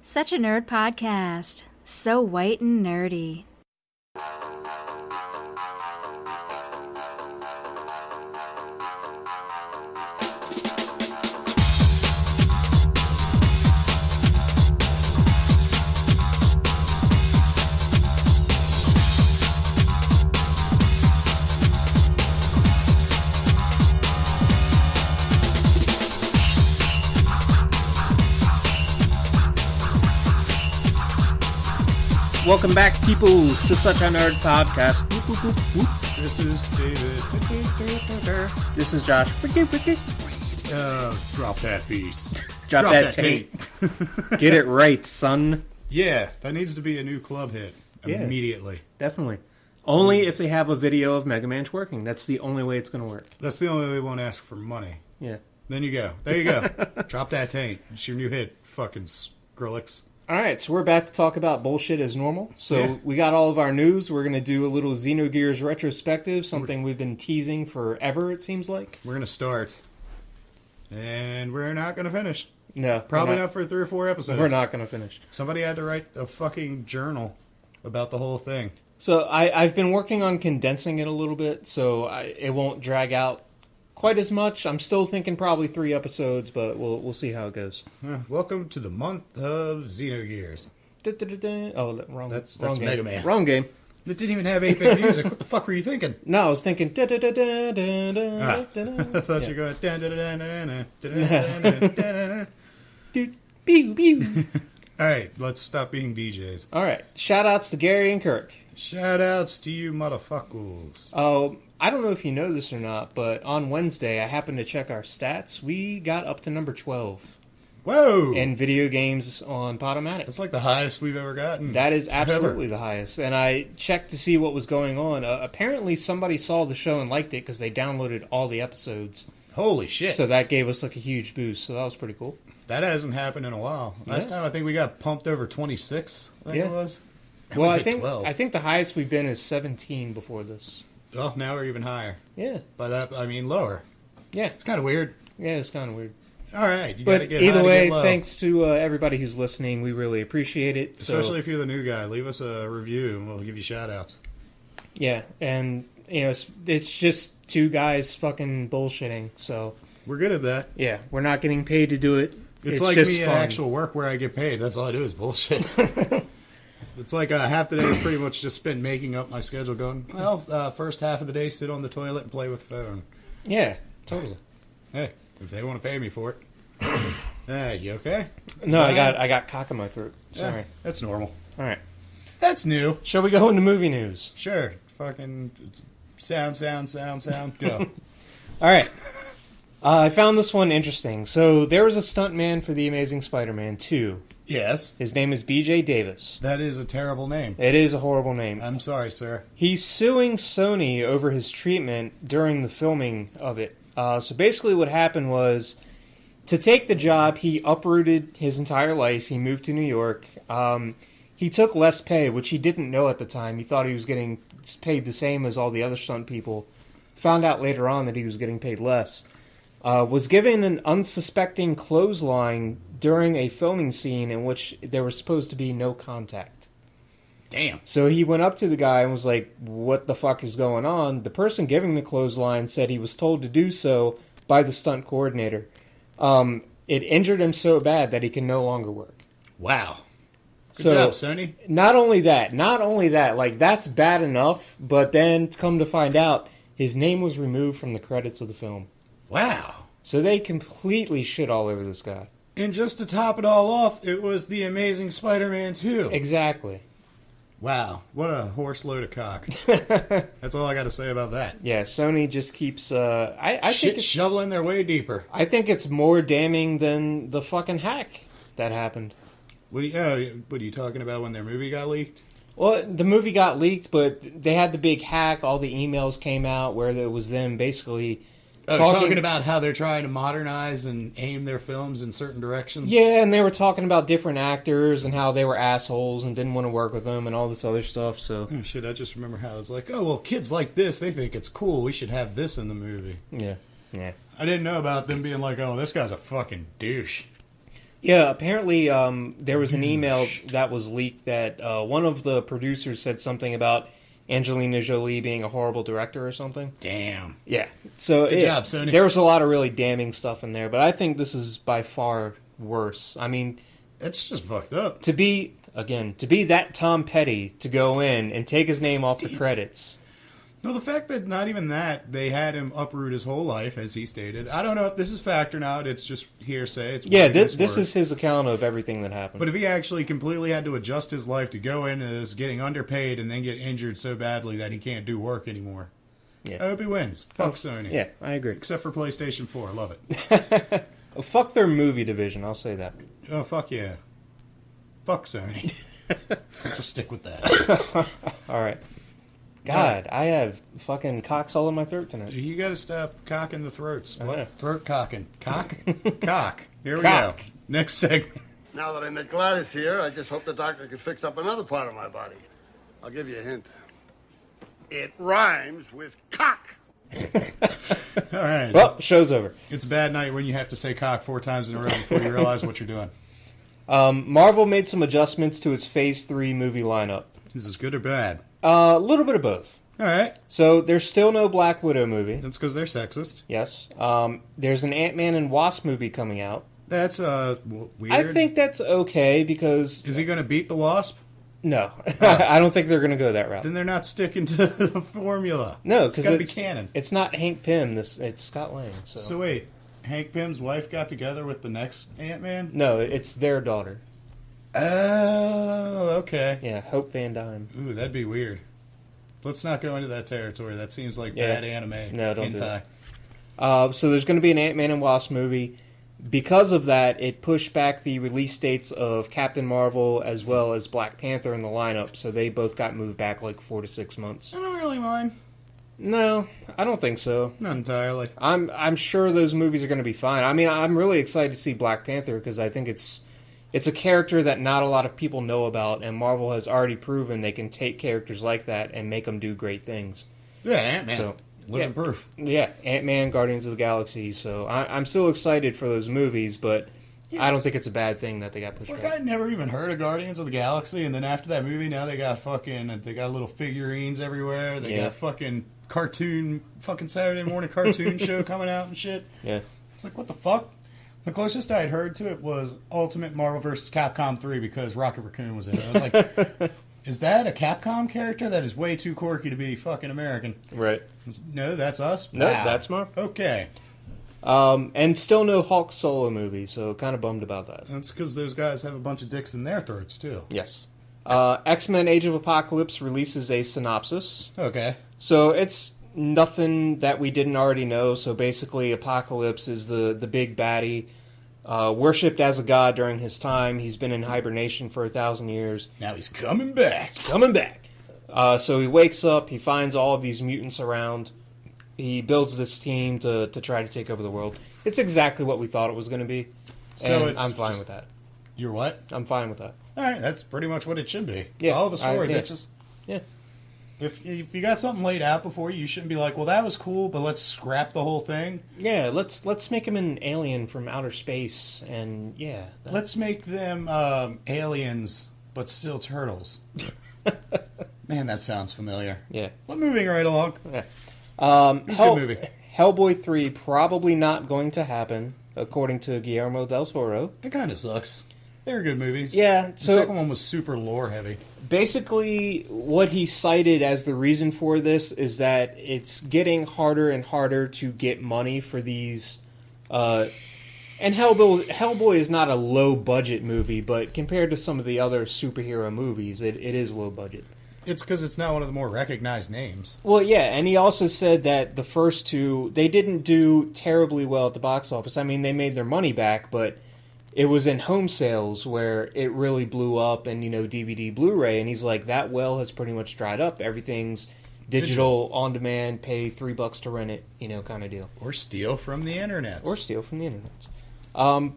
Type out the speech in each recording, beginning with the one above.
Such a Nerd Podcast. So white and nerdy. Welcome back, peoples, to Such a Nerd Podcast. This is David. This is Josh. Drop that piece. Drop that tape. Get it right, son. Yeah, that needs to be a new club hit immediately. Definitely. Only if they have a video of Mega Man twerking. That's the only way it's going to work. That's the only way we won't ask for money. Yeah. Then you go. There you go. Drop that tape. It's your new hit, fucking Skrillex. All right, so we're back to talk about bullshit as normal. So we got all of our news. We're going to do a little Xenogears Retrospective, something we've been teasing forever, it seems like. We're going to start. And we're not going to finish. No. Probably not for 3 or 4 episodes. We're not going to finish. Somebody had to write a fucking journal about the whole thing. So I've been working on condensing it a little bit, so it won't drag out quite as much. I'm still thinking probably 3 episodes, but we'll see how it goes. Welcome to the month of Xenogears. Oh, wrong. That's wrong game. Mega Man. Wrong game. It didn't even have 8-bit music. What the fuck were you thinking? No, I was thinking. I thought you were going. All right, let's stop being DJs. All right. Shout outs to Gary and Kirk. Shout outs to you motherfuckers. Oh, I don't know if you know this or not, but on Wednesday I happened to check our stats. We got up to number 12 Whoa! in video games on Podomatic. That's like the highest we've ever gotten. That is absolutely the highest. And I checked to see what was going on. Apparently somebody saw the show and liked it because they downloaded all the episodes. Holy shit. So that gave us like a huge boost. So that was pretty cool. That hasn't happened in a while. Last time I think we got pumped over 26, I think it was. And Well, we I hit think 12. I think the highest we've been is 17 before this. Oh, now we're even higher. Yeah. By that, I mean lower. Yeah. It's kind of weird. Yeah, it's kind of weird. All right, you got to But get either high to way, get low. thanks to everybody who's listening. We really appreciate it. Especially if you're the new guy. Leave us a review and we'll give you shout outs. Yeah, and you know, it's just 2 guys fucking bullshitting. So We're good at that. yeah, we're not getting paid to do it. It's like just me at fun. actual work where I get paid. That's all I do is bullshit. It's like half the day is pretty much just spent making up my schedule going, well, first half of the day, sit on the toilet and play with the phone. Yeah, totally. Hey, if they want to pay me for it. Hey, you okay? No, I got cock in my throat. Sorry. Yeah, that's normal. All right. That's new. Shall we go into movie news? Sure. Fucking sound, go. All right. I found this one interesting. So there was a stuntman for The Amazing Spider-Man 2. Yes. His name is B.J. Davis. That is a terrible name. It is a horrible name. I'm sorry, sir. He's suing Sony over his treatment during the filming of it. So basically what happened was, to take the job, he uprooted his entire life. He moved to New York. He took less pay, which he didn't know at the time. He thought he was getting paid the same as all the other stunt people. Found out later on that he was getting paid less. Was given an unsuspecting clothesline during a filming scene in which there was supposed to be no contact. Damn. So he went up to the guy and was like, what the fuck is going on? The person giving the clothesline said he was told to do so by the stunt coordinator. It injured him so bad that he can no longer work. Wow. Good So, job, Sony. Not only that, like, that's bad enough, but then come to find out, his name was removed from the credits of the film. Wow. So they completely shit all over this guy. And just to top it all off, it was The Amazing Spider-Man 2. Exactly. Wow. What a horse load of cock. That's all I got to say about that. Yeah, Sony just keeps... I think Shit it's, shoveling their way deeper. I think it's more damning than the fucking hack that happened. What are you talking about when their movie got leaked? Well, the movie got leaked, but they had the big hack. All the emails came out where it was them basically... talking about how they're trying to modernize and aim their films in certain directions? Yeah, and they were talking about different actors and how they were assholes and didn't want to work with them and all this other stuff, so... Oh, shit, I just remember how it's like, oh, well, kids like this, they think it's cool, we should have this in the movie. Yeah. I didn't know about them being like, oh, this guy's a fucking douche. Yeah, apparently there was an email that was leaked that one of the producers said something about Angelina Jolie being a horrible director or something. Damn. Yeah. So Good job, Sony. There was a lot of really damning stuff in there, but I think this is by far worse. I mean, It's just fucked up. to be that Tom Petty to go in and take his name off the credits. No, the fact that not even that, they had him uproot his whole life, as he stated. I don't know if this is fact or not. It's just hearsay. It's Yeah, this is his account of everything that happened. But if he actually completely had to adjust his life to go into this, getting underpaid, and then get injured so badly that he can't do work anymore, I hope he wins. Fuck Sony. Yeah, I agree. Except for PlayStation 4. Love it. Fuck their movie division, I'll say that. Oh, fuck yeah. Fuck Sony. Just stick with that. All right. God, I have fucking cocks all in my throat tonight. You gotta stop cocking the throats. I know. What? Throat cocking. Cock? Cock. Here we Cock. go. Next segment. Now that I met Gladys here, I just hope the doctor can fix up another part of my body. I'll give you a hint. It rhymes with cock. All right. Well, show's over. It's a bad night when you have to say cock 4 times in a row before you realize what you're doing. Marvel made some adjustments to its Phase 3 movie lineup. Is this good or bad? A little bit of both. All right. So there's still no Black Widow movie. That's because they're sexist. Yes. There's an Ant-Man and Wasp movie coming out. That's weird. I think that's okay because... Is he going to beat the Wasp? No. I don't think they're going to go that route. Then they're not sticking to the formula. No, it's because got to be canon. It's not Hank Pym. It's Scott Lang. So wait, Hank Pym's wife got together with the next Ant-Man? No, it's their daughter. Oh, okay. Yeah, Hope Van Dyne. Ooh, that'd be weird. Let's not go into that territory. That seems like bad anime. No, don't do hentai. that. So there's going to be an Ant-Man and Wasp movie. Because of that, it pushed back the release dates of Captain Marvel as well as Black Panther in the lineup, so they both got moved back like 4 to 6 months. I don't really mind. No, I don't think so. Not entirely. I'm sure those movies are going to be fine. I mean, I'm really excited to see Black Panther because I think it's a character that not a lot of people know about, and Marvel has already proven they can take characters like that and make them do great things. Yeah, Ant-Man. So, Living proof. Yeah, Ant-Man, Guardians of the Galaxy. So I'm still excited for those movies, but I don't think it's a bad thing that they got pushed It's like back. I'd never even heard of Guardians of the Galaxy, and then after that movie, now they got little figurines everywhere. They got fucking Saturday morning cartoon show coming out and shit. Yeah. It's like, what the fuck? The closest I had heard to it was Ultimate Marvel vs. Capcom 3 because Rocket Raccoon was in it. I was like, is that a Capcom character? That is way too quirky to be fucking American. Right. No, that's us? No, Wow. that's Marvel. Okay. And still no Hulk solo movie, so kind of bummed about that. That's because those guys have a bunch of dicks in their throats, too. Yes. X-Men Age of Apocalypse releases a synopsis. Okay. So it's nothing that we didn't already know. So basically, Apocalypse is the big baddie, worshipped as a god during his time. He's been in hibernation for 1,000 years. Now he's coming back. Coming back. So he wakes up, he finds all of these mutants around. He builds this team to try to take over the world. It's exactly what we thought it was going to be. So And I'm fine with that. You're what? I'm fine with that. All right, that's pretty much what it should be. Yeah, Follow the story, yeah. bitches. Yeah. If you got something laid out before you shouldn't be like, well, that was cool, but let's scrap the whole thing. Yeah, let's make him an alien from outer space, and yeah. Let's make them aliens, but still turtles. Man, that sounds familiar. Yeah. Well, moving right along. Yeah. It's a good movie. Hellboy 3 probably not going to happen, according to Guillermo del Toro. It kind of sucks. They're good movies. Yeah, The so second one was super lore heavy. basically what he cited as the reason for this is that it's getting harder and harder to get money for these. And Hellboy is not a low-budget movie, but compared to some of the other superhero movies, it is low budget. It's because it's not one of the more recognized names. Well, yeah, and he also said that the first two, they didn't do terribly well at the box office. I mean, they made their money back, but it was in home sales where it really blew up and, DVD, Blu-ray, and he's like, that well has pretty much dried up. Everything's digital, on-demand, pay $3 to rent it, kind of deal. Or steal from the internet. Or steal from the internet.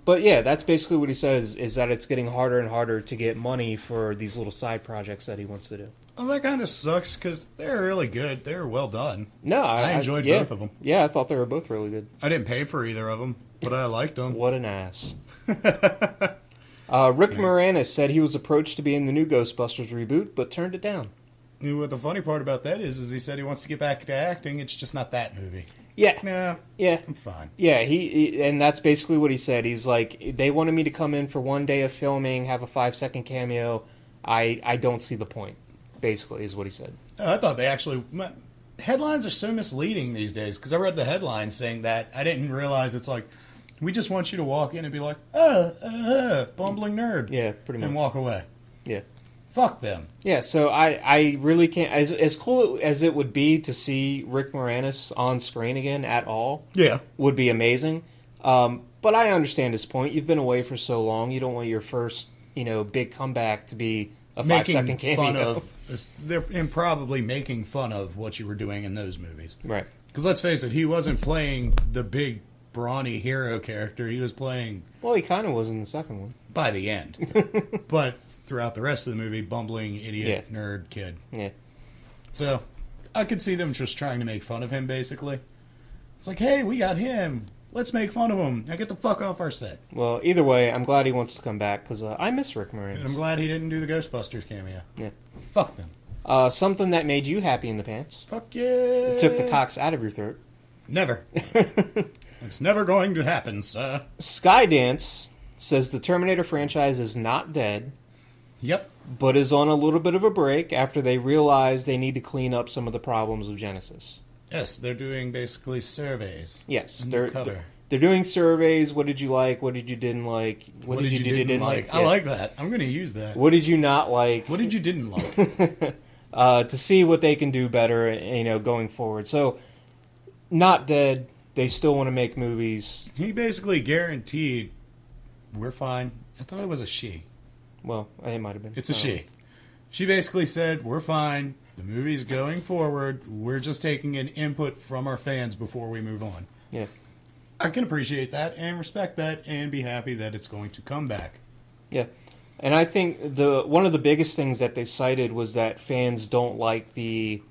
But yeah, that's basically what he says, is that it's getting harder and harder to get money for these little side projects that he wants to do. Well, that kind of sucks because they're really good. They're well done. No, I enjoyed both of them. Yeah, I thought they were both really good. I didn't pay for either of them. but I liked him. What an ass. Rick Moranis said he was approached to be in the new Ghostbusters reboot, but turned it down. What the funny part about that is he said he wants to get back to acting. It's just not that movie. Yeah. Nah, Yeah. I'm fine. Yeah, he and that's basically what he said. He's like, they wanted me to come in for one day of filming, have a 5-second cameo. I don't see the point, basically, is what he said. I thought they actually... Headlines are so misleading these days, because I read the headline saying that. I didn't realize it's like, we just want you to walk in and be like, bumbling nerd. Yeah, pretty much. And walk away. Yeah. Fuck them. Yeah, so I really can't... As cool as it would be to see Rick Moranis on screen again at all, Yeah. would be amazing. But I understand his point. You've been away for so long. You don't want your first, big comeback to be a 5-second cameo. Fun of... They're probably making fun of what you were doing in those movies. Right. Because let's face it, he wasn't playing the big, brawny hero character. He was playing... Well, he kind of was in the second one. By the end. But... throughout the rest of the movie, bumbling, idiot, nerd kid. Yeah. So, I could see them just trying to make fun of him, basically. It's like, hey, we got him. Let's make fun of him. Now get the fuck off our set. Well, either way, I'm glad he wants to come back, because I miss Rick Moranis. And I'm glad he didn't do the Ghostbusters cameo. Yeah. Fuck them. Something that made you happy in the pants. Fuck yeah. Took the cocks out of your throat. Never. It's never going to happen, sir. Skydance says the Terminator franchise is not dead, Yep. but is on a little bit of a break after they realize they need to clean up some of the problems of Genesis. Yes, they're doing basically surveys. Yes, Undercover. they're doing surveys. What did you like? What did you didn't like? What did you didn't like? I like that. I'm going to use that. What did you not like? What did you didn't like? To see what they can do better, going forward. So, not dead. They still want to make movies. He basically guaranteed, we're fine. I thought it was a she. Well, it might have been. It's a she. She basically said, we're fine. The movie's going forward. We're just taking an input from our fans before we move on. Yeah. I can appreciate that and respect that and be happy that it's going to come back. Yeah. And I think one of the biggest things that they cited was that fans don't like the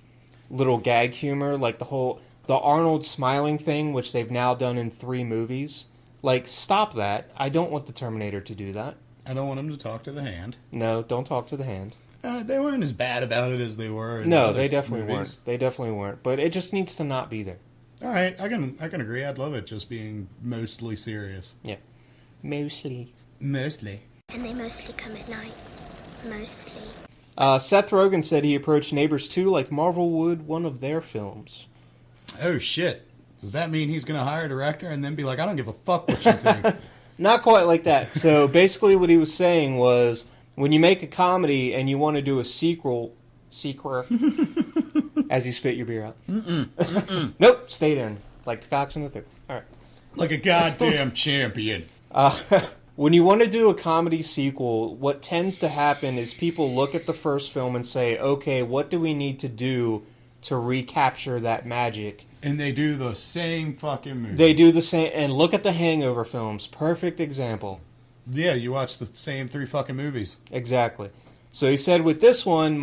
little gag humor, like the Arnold smiling thing, which they've now done in 3 movies. Like, stop that. I don't want the Terminator to do that. I don't want him to talk to the hand. No, don't talk to the hand. They weren't as bad about it as they were in No, other they definitely movies. weren't. They definitely weren't. But it just needs to not be there. All right, I can agree. I'd love it just being mostly serious. Yeah. Mostly. Mostly. And they mostly come at night. Mostly. Seth Rogen said he approached Neighbors 2 like Marvel would one of their films. Oh, shit. Does that mean he's going to hire a director and then be like, I don't give a fuck what you think? Not quite like that. So basically what he was saying was, when you make a comedy and you want to do a sequel, as you spit your beer out. Nope, stay in. Like the cocks in the throat. All right. Like a goddamn champion. When you want to do a comedy sequel, what tends to happen is people look at the first film and say, okay, what do we need to do to recapture that magic? And they do the same fucking movie. They do the same, and look at the Hangover films. Perfect example. Yeah, you watch the same 3 fucking movies. Exactly. So he said with this one,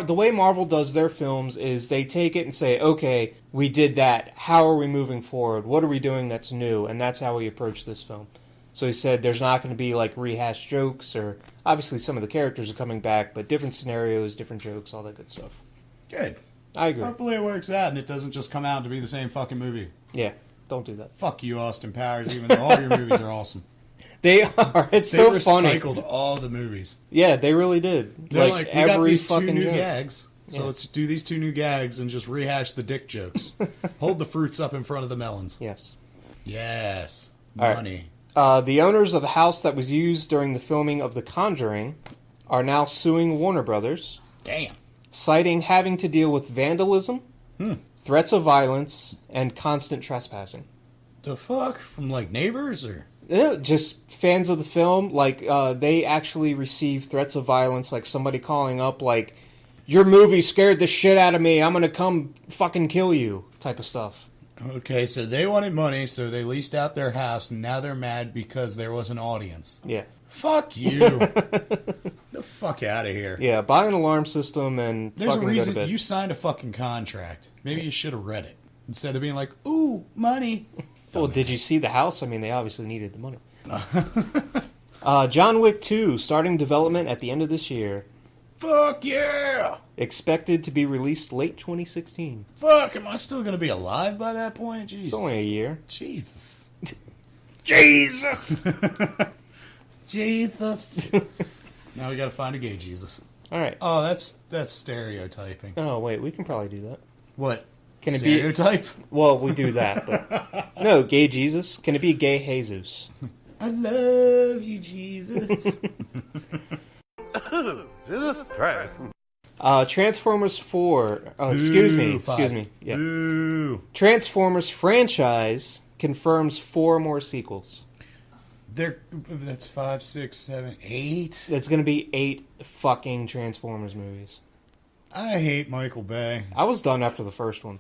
the way Marvel does their films is they take it and say, okay, we did that. How are we moving forward? What are we doing that's new? And that's how we approach this film. So he said there's not going to be like rehashed jokes, or obviously some of the characters are coming back, but different scenarios, different jokes, all that good stuff. Good. I agree. Hopefully it works out and it doesn't just come out to be the same fucking movie. Yeah, don't do that. Fuck you, Austin Powers, even though all your movies are awesome. They are. It's They so funny. recycled all the movies. Yeah, they really did. They're like, we got these 2 new joke. gags, so Yeah. let's do these 2 new gags and just rehash the dick jokes. Hold the fruits up in front of the melons. Yes. Yes. All right. Money. The owners of the house that was used during the filming of The Conjuring are now suing Warner Brothers, Damn. citing having to deal with vandalism, threats of violence, and constant trespassing. The fuck? From like neighbors or? Yeah, just fans of the film, like, they actually received threats of violence, like somebody calling up, like, your movie scared the shit out of me, I'm gonna come fucking kill you, type of stuff. Okay, so they wanted money, so they leased out their house, and now they're mad because there was an audience. Yeah. Fuck you. The fuck out of here. Yeah, buy an alarm system and There's a fucking go to reason bed. you signed a fucking contract. Maybe you should have read it. Instead of being like, ooh, money. Well, did you see the house? I mean, they obviously needed the money. John Wick 2, starting development at the end of this year. Fuck yeah! Expected to be released late 2016. Fuck, am I still gonna be alive by that point? Jeez. It's only a year. Jesus. Jesus! Jesus. Now we gotta find a gay Jesus. Alright. Oh, that's stereotyping. Oh, wait, we can probably do that. What? Can it be... Stereotype? Well, we do that, but... No, gay Jesus. Can it be gay Jesus? I love you, Jesus. Jesus Christ. Transformers 4... Oh, excuse me. Yeah. Boo. Transformers franchise confirms 4 more sequels. That's 5, 6, 7, 8. It's going to be 8 fucking Transformers movies. I hate Michael Bay. I was done after the first one.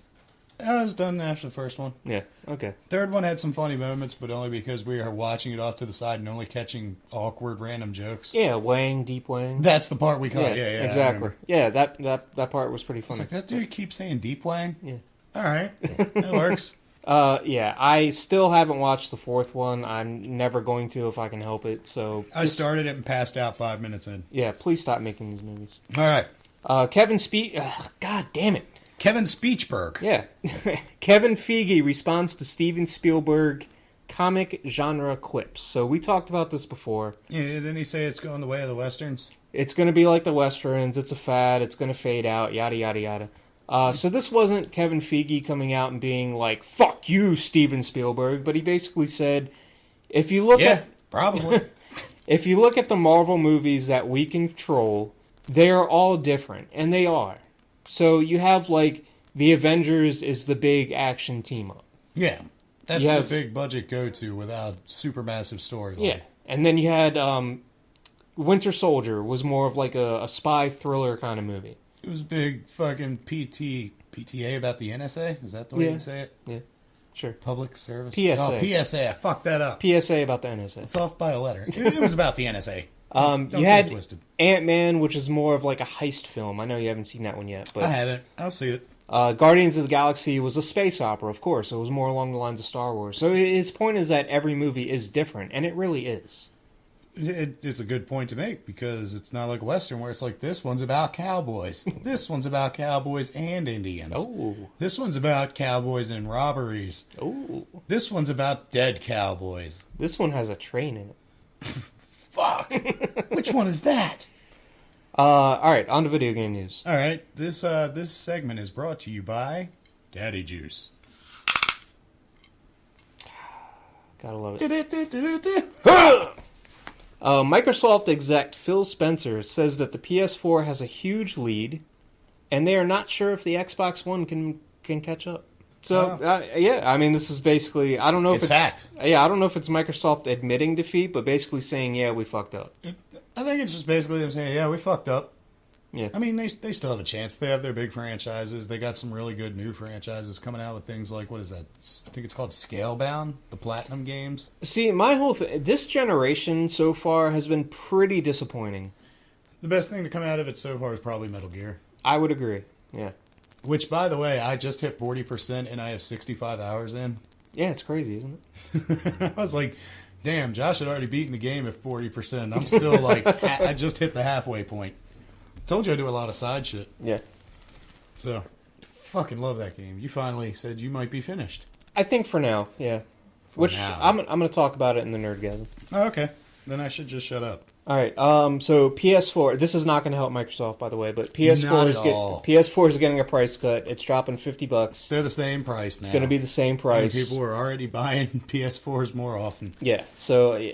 I was done after the first one. Yeah, okay. Third one had some funny moments, but only because we are watching it off to the side and only catching awkward random jokes. Yeah, Wang, Deep Wang. That's the part we caught. Yeah, exactly. Yeah, that part was pretty funny. It's like, that dude keeps saying Deep Wang? Yeah. All right. That works. Yeah, I still haven't watched the 4th one. I'm never going to if I can help it, so... I started it and passed out 5 minutes in. Yeah, please stop making these movies. All right. God damn it. Kevin Speechberg. Yeah. Kevin Feige responds to Steven Spielberg comic genre quips. So we talked about this before. Yeah, didn't he say it's going the way of the Westerns? It's going to be like the Westerns. It's a fad. It's going to fade out. Yada, yada, yada. So this wasn't Kevin Feige coming out and being like, fuck you, Steven Spielberg. But he basically said, if you look probably. if you look at the Marvel movies that we control, they are all different. And they are. So you have, like, the Avengers is the big action team-up. Yeah. That's the big budget go-to without supermassive storyline. Yeah. And then you had Winter Soldier was more of like a spy thriller kind of movie. It was big fucking PTA about the NSA? Is that the way you say it? Yeah. Sure. Public Service? PSA. Oh, PSA. I fucked that up. PSA about the NSA. It's off by a letter. It was about the NSA. You had Ant-Man, which is more of like a heist film. I know you haven't seen that one yet. But I haven't. I'll see it. Guardians of the Galaxy was a space opera, of course. It was more along the lines of Star Wars. So his point is that every movie is different, and it really is. It's a good point to make, because it's not like a Western where it's like, this one's about cowboys. This one's about cowboys and Indians. Oh. This one's about cowboys and robberies. Oh. This one's about dead cowboys. This one has a train in it. Fuck. Which one is that? All right, on to video game news. All right, this segment is brought to you by Daddy Juice. Gotta love it. Microsoft exec Phil Spencer says that the PS4 has a huge lead, and they are not sure if the Xbox One can catch up. So, yeah, I mean, this is basically, I don't know if it's fact. Yeah, I don't know if it's Microsoft admitting defeat, but basically saying, yeah, we fucked up. I think it's just basically them saying, yeah, we fucked up. Yeah. I mean, they still have a chance. They have their big franchises. They got some really good new franchises coming out with things like, what is that? I think it's called Scalebound, the Platinum games. See, my whole this generation so far has been pretty disappointing. The best thing to come out of it so far is probably Metal Gear. I would agree, yeah. Which, by the way, I just hit 40% and I have 65 hours in. Yeah, it's crazy, isn't it? I was like, damn, Josh had already beaten the game at 40%. I'm still like, I just hit the halfway point. Told you I do a lot of side shit. Yeah. So, fucking love that game. You finally said you might be finished. I think for now, yeah. Now. I'm going to talk about it in the Nerdgasm. Oh, okay. Then I should just shut up. All right. So PS4. This is not going to help Microsoft, by the way, but PS4 is getting a price cut. It's dropping $50. They're the same price now. It's going to be the same price. And people are already buying PS4s more often. Yeah. So.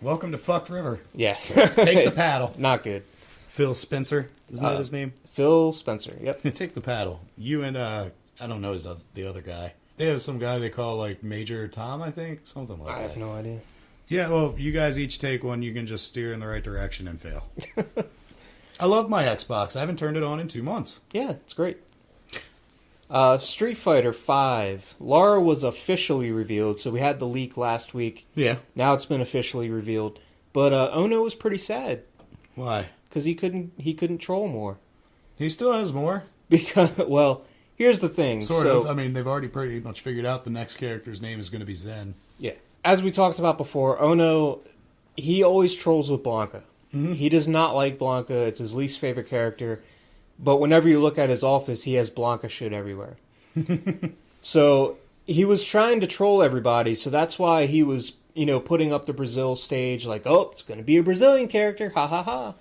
Welcome to Fucked River. Yeah. Take the paddle. Not good. Phil Spencer, isn't that his name? Phil Spencer. Yep. Take the paddle. You and I don't know the other guy. They have some guy they call like Major Tom, I think, something like that. I have no idea. Yeah, well, you guys each take one. You can just steer in the right direction and fail. I love my Xbox. I haven't turned it on in 2 months. Yeah, it's great. Street Fighter V. Lara was officially revealed, so we had the leak last week. Yeah. Now it's been officially revealed. But Ono was pretty sad. Why? Because he couldn't troll more. He still has more. Because, well, here's the thing. Sort of. I mean, they've already pretty much figured out the next character's name is going to be Zen. Yeah. As we talked about before, Ono, he always trolls with Blanca. Mm-hmm. He does not like Blanca. It's his least favorite character. But whenever you look at his office, he has Blanca shit everywhere. So he was trying to troll everybody, so that's why he was, putting up the Brazil stage like, oh, it's going to be a Brazilian character, ha ha ha.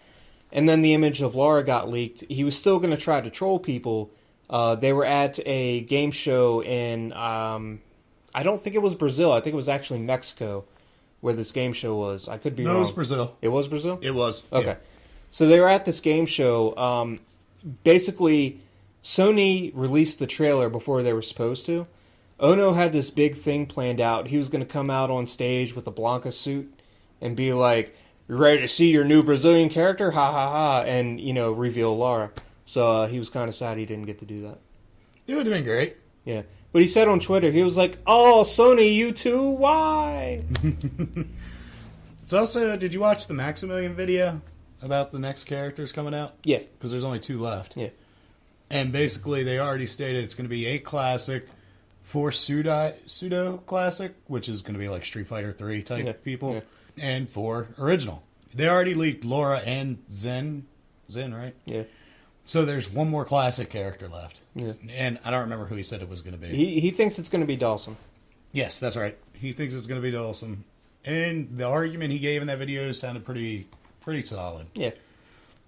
And then the image of Laura got leaked. He was still going to try to troll people. They were at a game show in, I don't think it was Brazil. I think it was actually Mexico where this game show was. I could be wrong. No, it was Brazil. It was Brazil? It was. Okay. Yeah. So they were at this game show. Basically, Sony released the trailer before they were supposed to. Ono had this big thing planned out. He was going to come out on stage with a Blanca suit and be like, "You ready to see your new Brazilian character? Ha ha ha!" And, reveal Laura. So he was kind of sad he didn't get to do that. It would have been great. Yeah. But he said on Twitter, he was like, "Oh, Sony, you too? Why?" It's also, did you watch the Maximilian video about the next characters coming out? Yeah. Because there's only 2 left. Yeah. And basically, they already stated it's going to be 8 classic, 4 pseudo classic, which is going to be like Street Fighter 3 type people, and 4 original. They already leaked Laura and Zen, right? Yeah. So there's 1 more classic character left. Yeah. And I don't remember who he said it was going to be. He thinks it's going to be Dawson. Yes, that's right. He thinks it's going to be Dawson. And the argument he gave in that video sounded pretty solid. Yeah.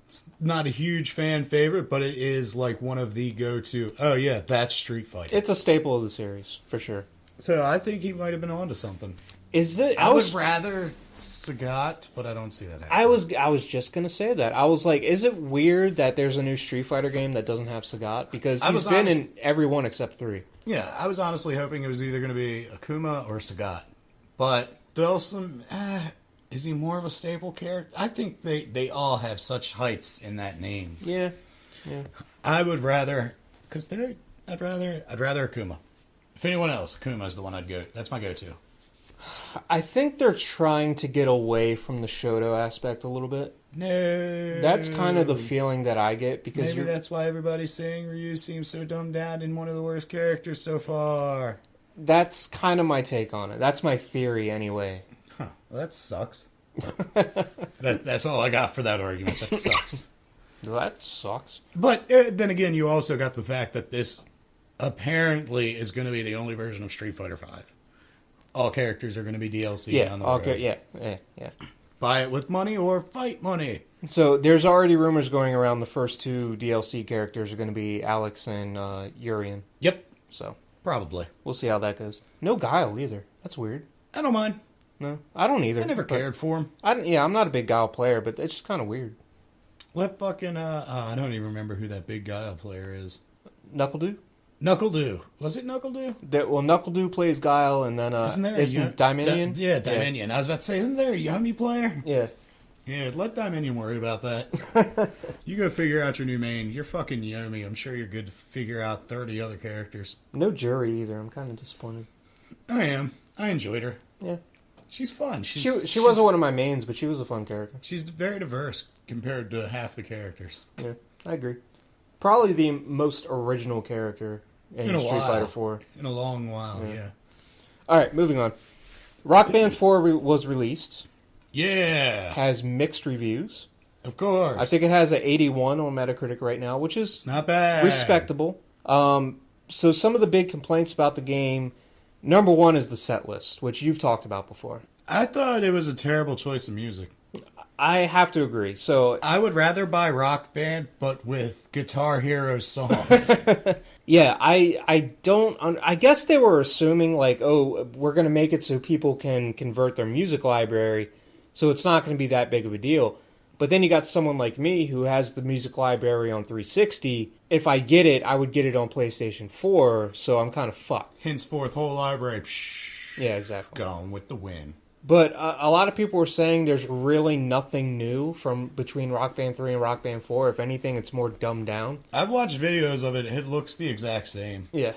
It's not a huge fan favorite, but it is like one of the go-to, oh yeah, that's Street Fighter. It's a staple of the series, for sure. So I think he might have been onto something. Is it? I would rather Sagat, but I don't see that happening. I was just gonna say that. I was like, is it weird that there's a new Street Fighter game that doesn't have Sagat? Because he's been in every one except 3. Yeah, I was honestly hoping it was either going to be Akuma or Sagat. But Dawson, is he more of a staple character? I think they all have such heights in that name. Yeah. I would rather, because I'd rather Akuma. If anyone else, Akuma's the one I'd go. That's my go-to. I think they're trying to get away from the Shoto aspect a little bit. No. That's kind of the feeling that I get because maybe that's why everybody's saying Ryu seems so dumbed down and one of the worst characters so far. That's kind of my take on it. That's my theory anyway. Huh. Well, that sucks. That's all I got for that argument. That sucks. That sucks. But then again, you also got the fact that this apparently is going to be the only version of Street Fighter V. All characters are going to be DLC on the road. Okay, yeah. Buy it with money or fight money. So there's already rumors going around the first 2 DLC characters are going to be Alex and Urien. Yep. So probably. We'll see how that goes. No Guile either. That's weird. I don't mind. No, I don't either. I never cared for him. I'm not a big Guile player, but it's just kind of weird. Let fucking, I don't even remember who that big Guile player is. Knuckle-Doo? Knuckle-Doo. Was it Knuckle-Doo? Knuckle-Doo plays Guile, and then isn't Dominion? Yeah, Dominion. I was about to say, isn't there a Yomi player? Yeah. Yeah, let Dominion worry about that. You go figure out your new main. You're fucking Yomi. I'm sure you're good to figure out 30 other characters. No Jury either. I'm kind of disappointed. I am. I enjoyed her. Yeah. She's fun. She wasn't one of my mains, but she was a fun character. She's very diverse compared to half the characters. Yeah, I agree. Probably the most original character in Street Fighter 4. In a long while, yeah. All right, moving on. Rock Band 4 was released. Yeah. Has mixed reviews. Of course. I think it has an 81 on Metacritic right now, which is it's not bad. Respectable. So some of the big complaints about the game, number 1 is the set list, which you've talked about before. I thought it was a terrible choice of music. I have to agree. So I would rather buy Rock Band, but with Guitar Hero songs. Yeah, I don't... I guess they were assuming, like, oh, we're going to make it so people can convert their music library, so it's not going to be that big of a deal. But then you got someone like me who has the music library on 360. If I get it, I would get it on PlayStation 4, so I'm kind of fucked. Henceforth, whole library, psh, yeah, exactly. Gone with the wind. But a lot of people were saying there's really nothing new from between Rock Band 3 and Rock Band 4. If anything, it's more dumbed down. I've watched videos of it. It looks the exact same. Yeah.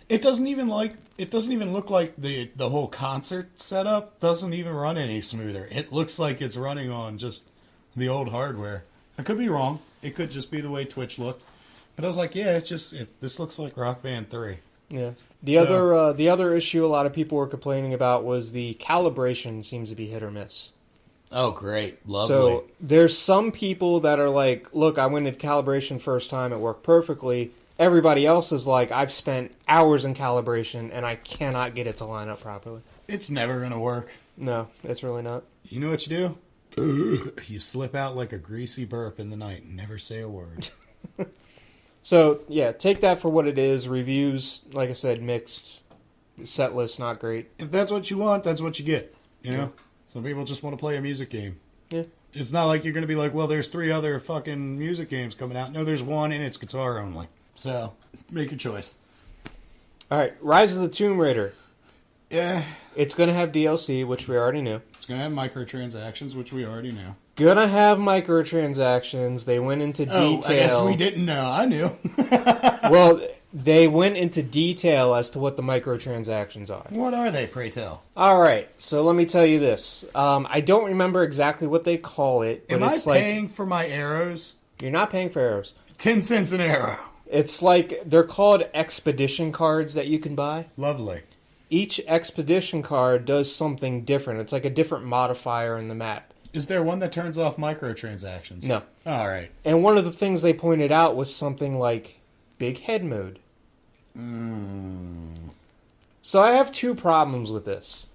It doesn't even look like the whole concert setup doesn't even run any smoother. It looks like it's running on just the old hardware. I could be wrong. It could just be the way Twitch looked. But I was like, yeah, this looks like Rock Band 3. Yeah. The other issue a lot of people were complaining about was the calibration seems to be hit or miss. Oh, great. Lovely. So there's some people that are like, look, I went into calibration first time, it worked perfectly. Everybody else is like, I've spent hours in calibration and I cannot get it to line up properly. It's never going to work. No, it's really not. You know what you do? You slip out like a greasy burp in the night and never say a word. So, yeah, take that for what it is. Reviews, like I said, mixed. Set list, not great. If that's what you want, that's what you get. You know? Some people just want to play a music game. Yeah. It's not like you're going to be like, well, there's 3 other fucking music games coming out. No, there's one and it's guitar only. So, make your choice. Alright, Rise of the Tomb Raider. Yeah. It's going to have DLC, which we already knew. It's going to have microtransactions, which we already knew. Gonna have microtransactions. They went into detail. I guess we didn't know. I knew. Well, they went into detail as to what the microtransactions are. What are they, pray tell? Alright, so let me tell you this. I don't remember exactly what they call it. But Am it's I paying for my arrows? You're not paying for arrows. 10 cents an arrow. It's like, they're called expedition cards that you can buy. Lovely. Each expedition card does something different. It's like a different modifier in the map. Is there one that turns off microtransactions? No. All right. And one of the things they pointed out was something like big head mode. So I have 2 problems with this.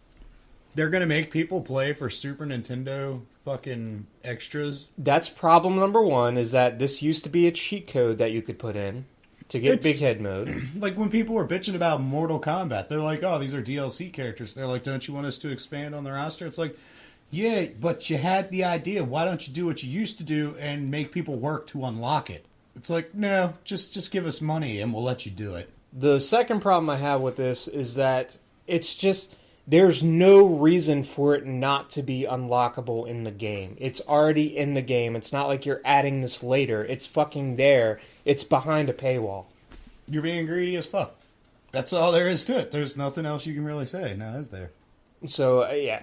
They're going to make people play for Super Nintendo fucking extras? That's problem number 1, is that this used to be a cheat code that you could put in to get big head mode. Like when people were bitching about Mortal Kombat, they're like, oh, these are DLC characters. They're like, don't you want us to expand on the roster? It's like, yeah, but you had the idea. Why don't you do what you used to do and make people work to unlock it? It's like, no, just give us money and we'll let you do it. The second problem I have with this is that it's just, there's no reason for it not to be unlockable in the game. It's already in the game. It's not like you're adding this later. It's fucking there. It's behind a paywall. You're being greedy as fuck. That's all there is to it. There's nothing else you can really say. No, is there? So, yeah,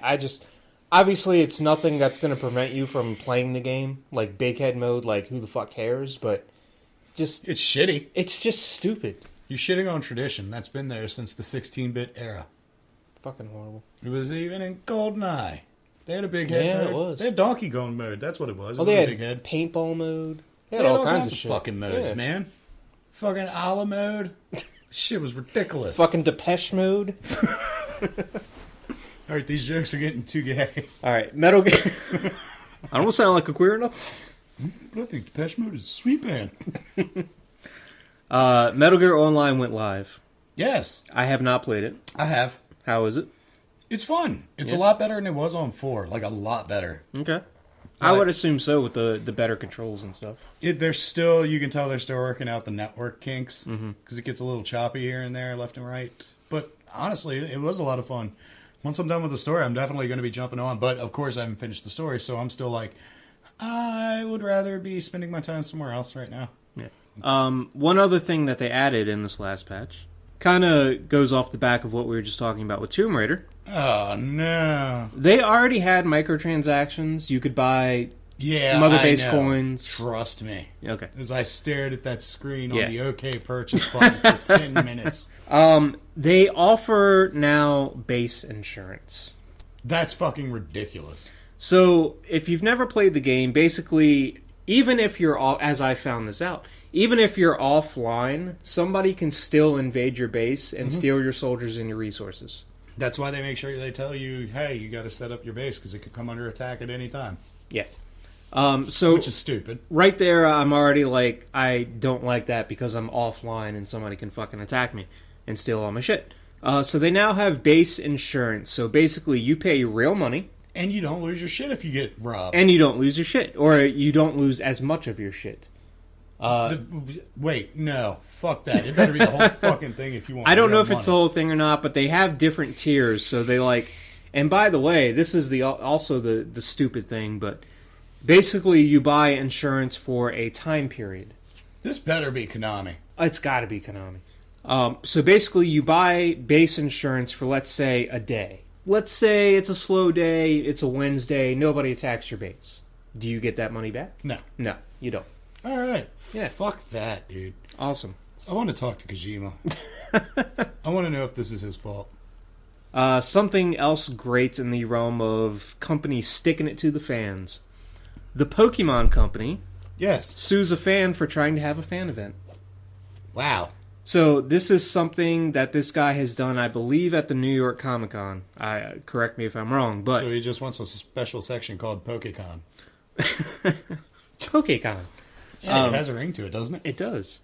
obviously, it's nothing that's going to prevent you from playing the game. Like, big head mode, like, who the fuck cares? But, it's shitty. It's just stupid. You're shitting on tradition. That's been there since the 16-bit era. Fucking horrible. It was even in GoldenEye. They had a big head mode. It was. They had Donkey Kong mode. That's what it was. Oh, they had big head. Paintball mode. They had all kinds of shit. Fucking modes, man. Fucking a la mode. Shit was ridiculous. Fucking Depeche mode. Alright, these jokes are getting too gay. Alright, Metal Gear. I don't sound like a queer enough. But I think Depeche Mode is a sweet band. Metal Gear Online went live. Yes. I have not played it. I have. How is it? It's fun. It's a lot better than it was on 4. Like, a lot better. Okay. I would assume so with the better controls and stuff. You can tell they're still working out the network kinks. Because it gets a little choppy here and there, left and right. But honestly, it was a lot of fun. Once I'm done with the story, I'm definitely going to be jumping on. But, of course, I haven't finished the story, so I'm still like, I would rather be spending my time somewhere else right now. Yeah. One other thing that they added in this last patch kind of goes off the back of what we were just talking about with Tomb Raider. Oh, no. They already had microtransactions. You could buy Yeah, Mother Base I know. coins. Trust me. Okay. As I stared at that screen on the OK purchase button for 10 minutes. They offer now base insurance. That's fucking ridiculous. So, if you've never played the game, basically, even if you're as I found this out, even if you're offline, somebody can still invade your base and steal your soldiers and your resources. That's why they make sure they tell you, hey, you got to set up your base because it could come under attack at any time. Yeah. Which is stupid. Right there, I'm already like, I don't like that because I'm offline and somebody can fucking attack me and steal all my shit. So they now have base insurance. So basically, you pay real money. And you don't lose your shit if you get robbed. And you don't lose your shit. Or you don't lose as much of your shit. Wait, no. Fuck that. It better be the whole fucking thing if you want I don't know real if money. it's the whole thing or not, but they have different tiers. So they like... And by the way, this is also the stupid thing, but basically you buy insurance for a time period. This better be Konami. It's got to be Konami. So basically you buy base insurance for, let's say, a day. Let's say it's a slow day, it's a Wednesday, nobody attacks your base. Do you get that money back? No. No, you don't. All right. Yeah. Fuck that, dude. Awesome. I want to talk to Kojima. I want to know if this is his fault. Something else great in the realm of companies sticking it to the fans. The Pokemon Company Yes. sues a fan for trying to have a fan event. Wow. So this is something that this guy has done, I believe, at the New York Comic Con. Correct me if I'm wrong, but So he just wants a special section called PokeCon. Pokecon. Yeah, it has a ring to it, doesn't it? It does.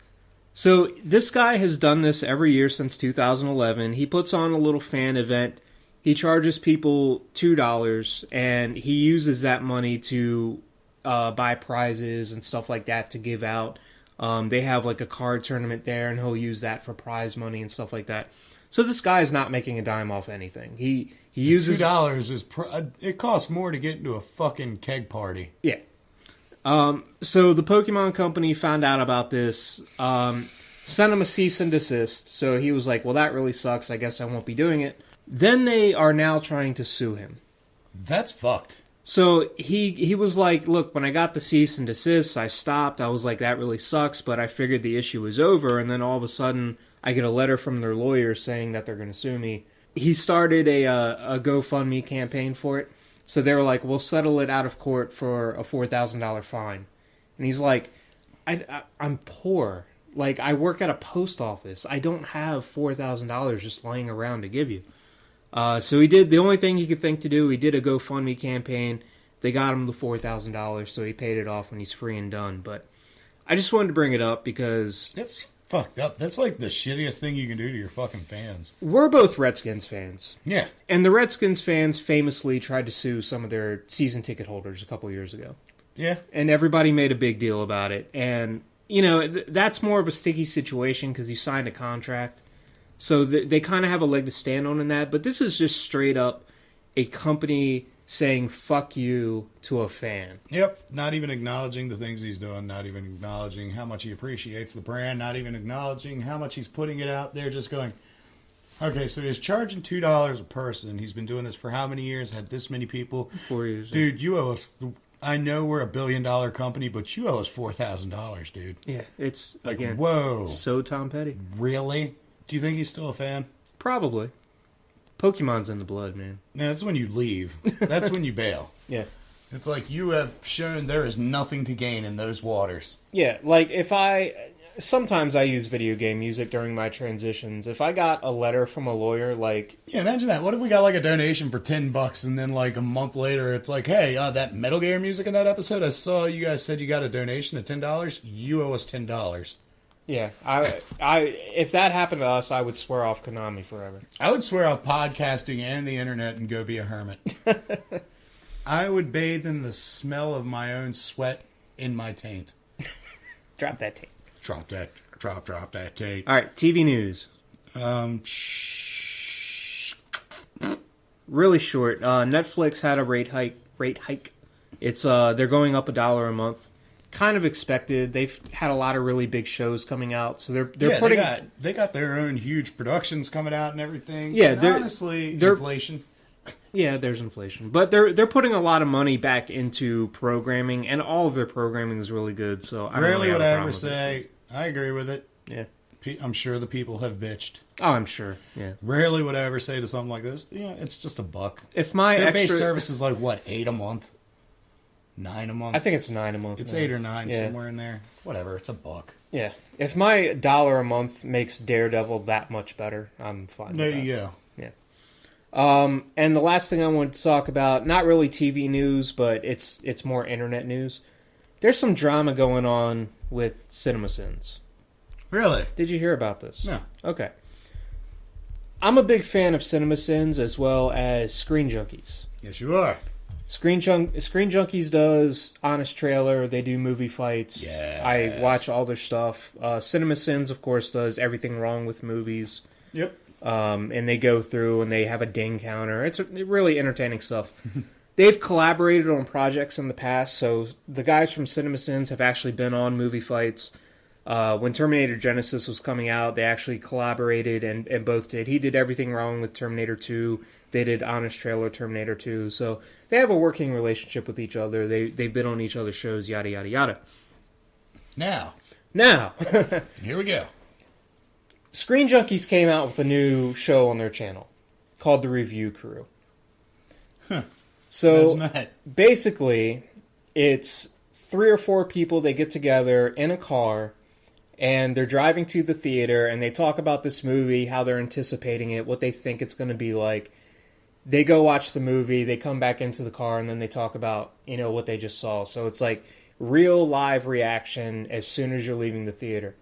So this guy has done this every year since 2011. He puts on a little fan event. He charges people $2, and he uses that money to buy prizes and stuff like that to give out. They have like a card tournament there, and he'll use that for prize money and stuff like that. So this guy is not making a dime off anything. He uses $2 is it costs more to get into a fucking keg party. Yeah. So the Pokemon Company found out about this, sent him a cease and desist. So he was like, well, that really sucks. I guess I won't be doing it. Then they are now trying to sue him. That's fucked. So he was like, look, when I got the cease and desist, I stopped. I was like, that really sucks, but I figured the issue was over. And then all of a sudden, I get a letter from their lawyer saying that they're going to sue me. He started a GoFundMe campaign for it. So they were like, we'll settle it out of court for a $4,000 fine. And he's like, I'm poor. Like, I work at a post office. I don't have $4,000 just lying around to give you. So he did the only thing he could think to do. He did a GoFundMe campaign. They got him the $4,000, so he paid it off when he's free and done. But I just wanted to bring it up because That's fucked up. That's like the shittiest thing you can do to your fucking fans. we're both Redskins fans. Yeah. And the Redskins fans famously tried to sue some of their season ticket holders a couple years ago. Yeah. And everybody made a big deal about it. And, you know, that's more of a sticky situation because you signed a contract. So they kind of have a leg to stand on in that. But this is just straight up a company saying fuck you to a fan. Yep. Not even acknowledging the things he's doing. Not even acknowledging how much he appreciates the brand. Not even acknowledging how much he's putting it out there. Just going, okay, so he's charging $2 a person. He's been doing this for how many years? Had this many people? 4 years. Dude, you owe us... I know we're a $1 billion company, but you owe us $4,000, dude. Yeah, it's, Like, again, whoa. so Tom Petty. Really? Do you think he's still a fan? Probably. Pokemon's in the blood, man. No, that's when you leave. That's when you bail. Yeah. It's like you have shown there is nothing to gain in those waters. Yeah, like sometimes I use video game music during my transitions. If I got a letter from a lawyer, like, Yeah, imagine that. What if we got like a donation for $10 and then like a month later it's like, hey, that Metal Gear music in that episode, I saw you guys said you got a donation of $10. You owe us $10. yeah, I if that happened to us, I would swear off Konami forever. I would swear off podcasting and the internet and go be a hermit. I would bathe in the smell of my own sweat in my taint. Drop that tape. Drop that tape. All right, TV news. Really short. Netflix had a rate hike. It's they're going up $1 a month. Kind of expected. They've had a lot of really big shows coming out, so they're putting. They got their own huge productions coming out and everything. Yeah, and honestly, inflation. Yeah, there's inflation, but they're putting a lot of money back into programming, and all of their programming is really good. So I don't Rarely really have would a I problem ever with say I agree with it. it. Yeah. I'm sure the people have bitched. Oh, I'm sure. Yeah. Rarely would I ever say to something like this, yeah, it's just $1. If my Their extra base service is like what, $8 a month, $9 a month. I think it's $9 a month. It's now. 8 or 9 Yeah. somewhere in there. Whatever, it's $1. Yeah. If my $1 a month makes Daredevil that much better, I'm fine. There with that. you go. And the last thing I want to talk about, not really TV news, but it's more internet news. There's some drama going on with CinemaSins. Really? Did you hear about this? No. Okay. I'm a big fan of CinemaSins as well as Screen Junkies. Yes, you are. Screen Junkies does Honest Trailer. They do movie fights. Yes. I watch all their stuff. CinemaSins, of course, does Everything Wrong with Movies. Yep. And they go through and they have a ding counter. It's really entertaining stuff. They've collaborated on projects in the past, so the guys from CinemaSins have actually been on movie fights. When Terminator Genesis was coming out, they actually collaborated and both did. He did Everything Wrong with Terminator 2. They did Honest Trailer Terminator 2. So they have a working relationship with each other. They've been on each other's shows, yada, yada, yada. Now, here we go. Screen Junkies came out with a new show on their channel called The Review Crew. So basically, it's 3 or 4 people, they get together in a car and they're driving to the theater and they talk about this movie, how they're anticipating it, what they think it's going to be like. They go watch the movie, they come back into the car, and then they talk about, what they just saw. So it's like real live reaction as soon as you're leaving the theater.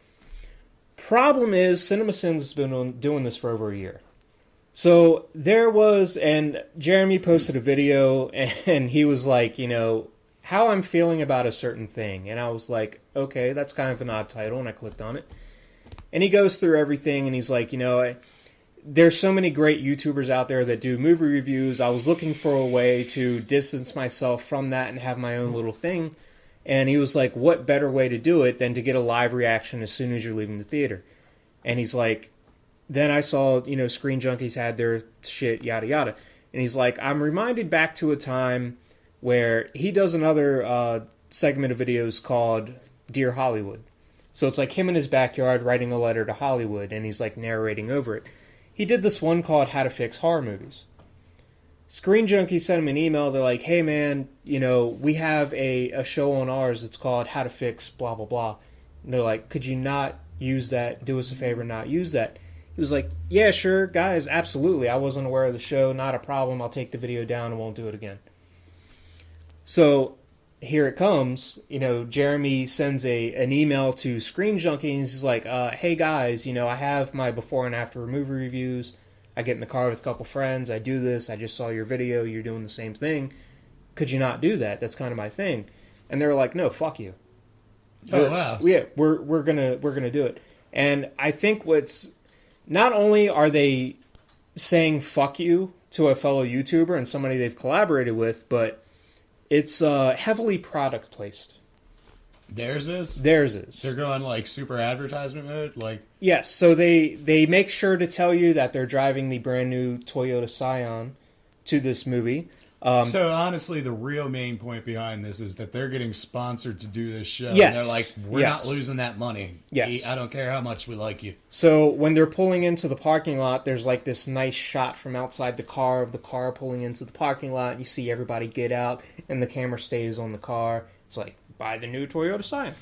Problem is, CinemaSins has been doing this for over a year. So there was, and Jeremy posted a video, and he was like, how I'm feeling about a certain thing. And I was like, okay, that's kind of an odd title, and I clicked on it. And he goes through everything, and he's like, there's so many great YouTubers out there that do movie reviews. I was looking for a way to distance myself from that and have my own little thing. And he was like, what better way to do it than to get a live reaction as soon as you're leaving the theater? And he's like, then I saw, Screen Junkies had their shit, yada yada. And he's like, I'm reminded back to a time where he does another segment of videos called Dear Hollywood. So it's like him in his backyard writing a letter to Hollywood, and he's like narrating over it. He did this one called How to Fix Horror Movies. Screen Junkies sent him an email. They're like, hey man, we have a show on ours. It's called How to Fix blah, blah, blah. And they're like, could you not use that? Do us a favor, not use that. He was like, yeah, sure, guys, absolutely. I wasn't aware of the show. Not a problem. I'll take the video down and won't do it again. So here it comes. Jeremy sends an email to Screen Junkies. He's like, hey guys, I have my before and after movie reviews. I get in the car with a couple friends. I do this. I just saw your video. You're doing the same thing. Could you not do that? That's kind of my thing. And they're like, no, fuck you. Oh wow. Yeah, we're gonna do it. And I think what's not only are they saying fuck you to a fellow YouTuber and somebody they've collaborated with, but it's heavily product placed. Theirs is? Theirs is. They're going like super advertisement mode? Yes, so they make sure to tell you that they're driving the brand new Toyota Scion to this movie. So honestly, the real main point behind this is that they're getting sponsored to do this show. Yes. And they're like, we're not losing that money. Yes. I don't care how much we like you. So when they're pulling into the parking lot, there's like this nice shot from outside the car of the car pulling into the parking lot. You see everybody get out, and the camera stays on the car. It's like, buy the new Toyota Scion.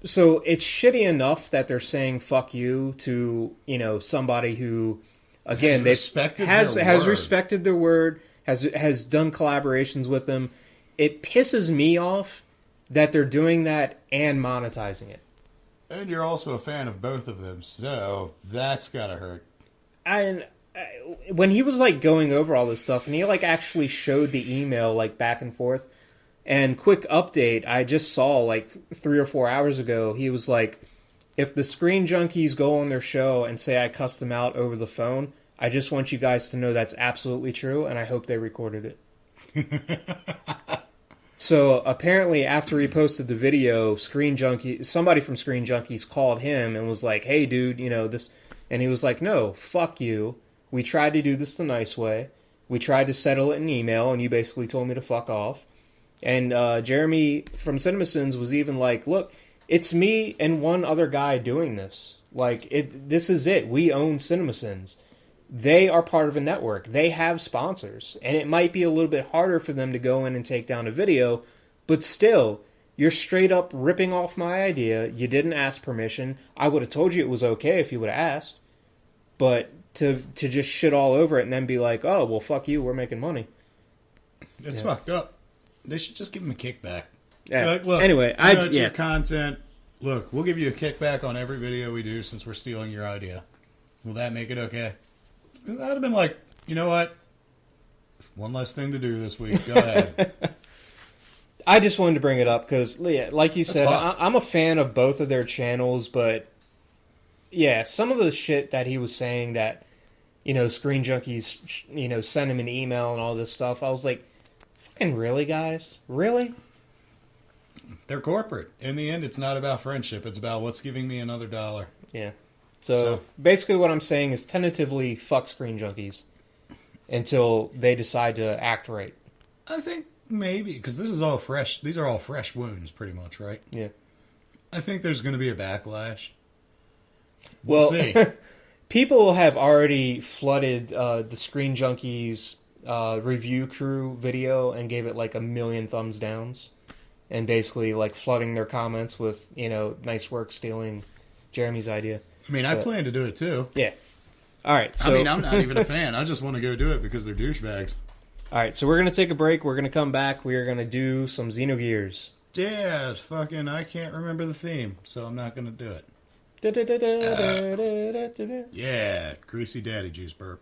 So it's shitty enough that they're saying fuck you to, somebody who, again, has respected their word, has done collaborations with them. It pisses me off that they're doing that and monetizing it. And you're also a fan of both of them, so that's gotta hurt. And when he was like going over all this stuff, and he like actually showed the email like back and forth. And quick update, I just saw like 3 or 4 hours ago, he was like, if the Screen Junkies go on their show and say I cussed them out over the phone, I just want you guys to know that's absolutely true, and I hope they recorded it. So apparently after he posted the video, somebody from Screen Junkies called him and was like, hey dude, this, and he was like, no, fuck you. We tried to do this the nice way. We tried to settle it in email, and you basically told me to fuck off. And Jeremy from CinemaSins was even like, look, it's me and one other guy doing this. Like, this is it. We own CinemaSins. They are part of a network. They have sponsors. And it might be a little bit harder for them to go in and take down a video, but still, you're straight up ripping off my idea. You didn't ask permission. I would have told you it was okay if you would have asked. But to just shit all over it and then be like, oh, well, fuck you, we're making money. It's fucked up. They should just give them a kickback. Yeah. Like, look, anyway, it's your content. Look, we'll give you a kickback on every video we do since we're stealing your idea. Will that make it okay? I'd have been like, you know what? One less thing to do this week. Go ahead. I just wanted to bring it up because, like you said, I'm a fan of both of their channels, but yeah, some of the shit that he was saying that, Screen Junkies, sent him an email and all this stuff, I was like, fucking really, guys? Really? They're corporate. In the end, it's not about friendship. It's about what's giving me another dollar. Yeah. So basically what I'm saying is tentatively fuck Screen Junkies until they decide to act right. I think Maybe, because this is all fresh. These are all fresh wounds, pretty much, right? Yeah. I think there's going to be a backlash. Well, See. people have already flooded the Screen Junkies review crew video and gave it like 1 million thumbs downs, and basically like flooding their comments with nice work stealing Jeremy's idea. I mean, I plan to do it too. Yeah. All right. So I'm not even a fan. I just want to go do it because they're douchebags. All right. So we're gonna take a break. We're gonna come back. We are gonna do some Xenogears. Yeah, I can't remember the theme, so I'm not going to do it. Yeah, greasy daddy juice burp.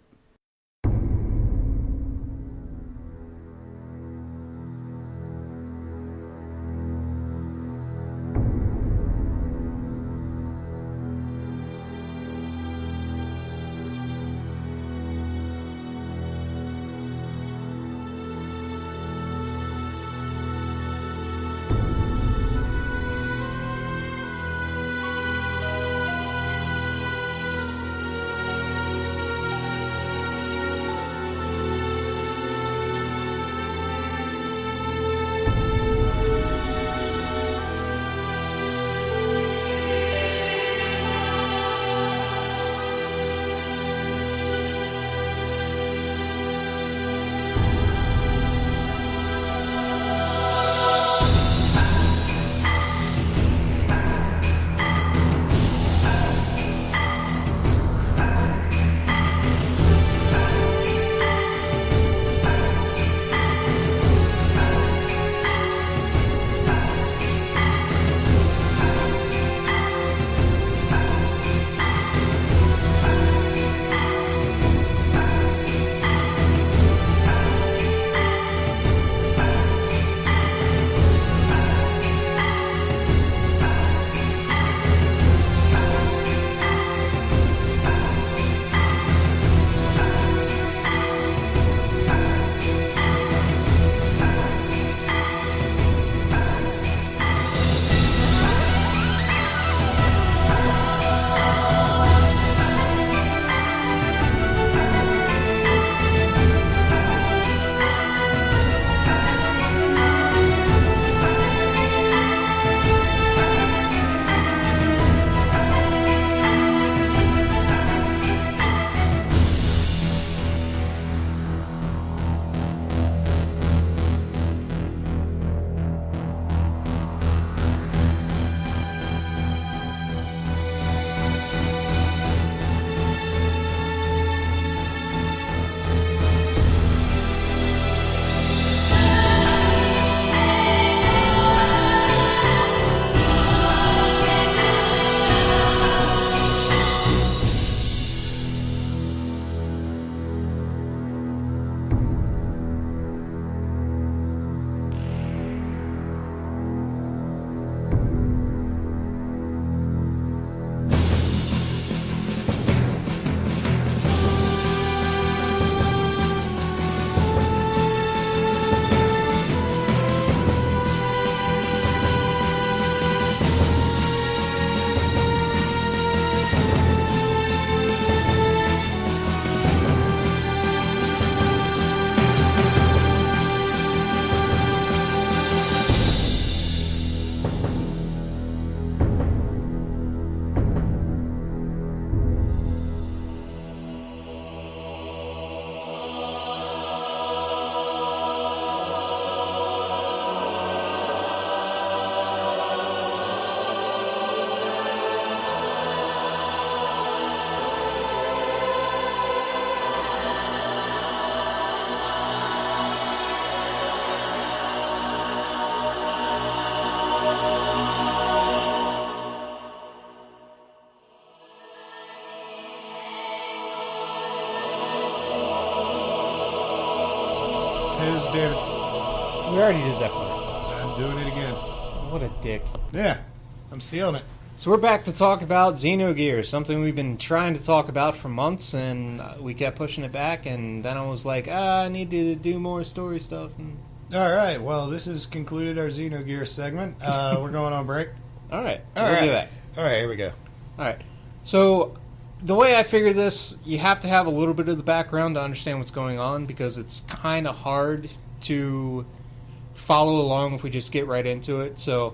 Is David. We already did that part. I'm doing it again. What a dick. Yeah, I'm stealing it. So we're back to talk about Xenogears, something we've been trying to talk about for months, and we kept pushing it back, and then I was like, I need to do more story stuff. And... All right, well, this has concluded our Xenogears segment. We're going on break. All right, All we'll right. do that. All right, here we go. All right. So the way I figure this, you have to have a little bit of the background to understand what's going on, because it's kind of hard to follow along if we just get right into it. So,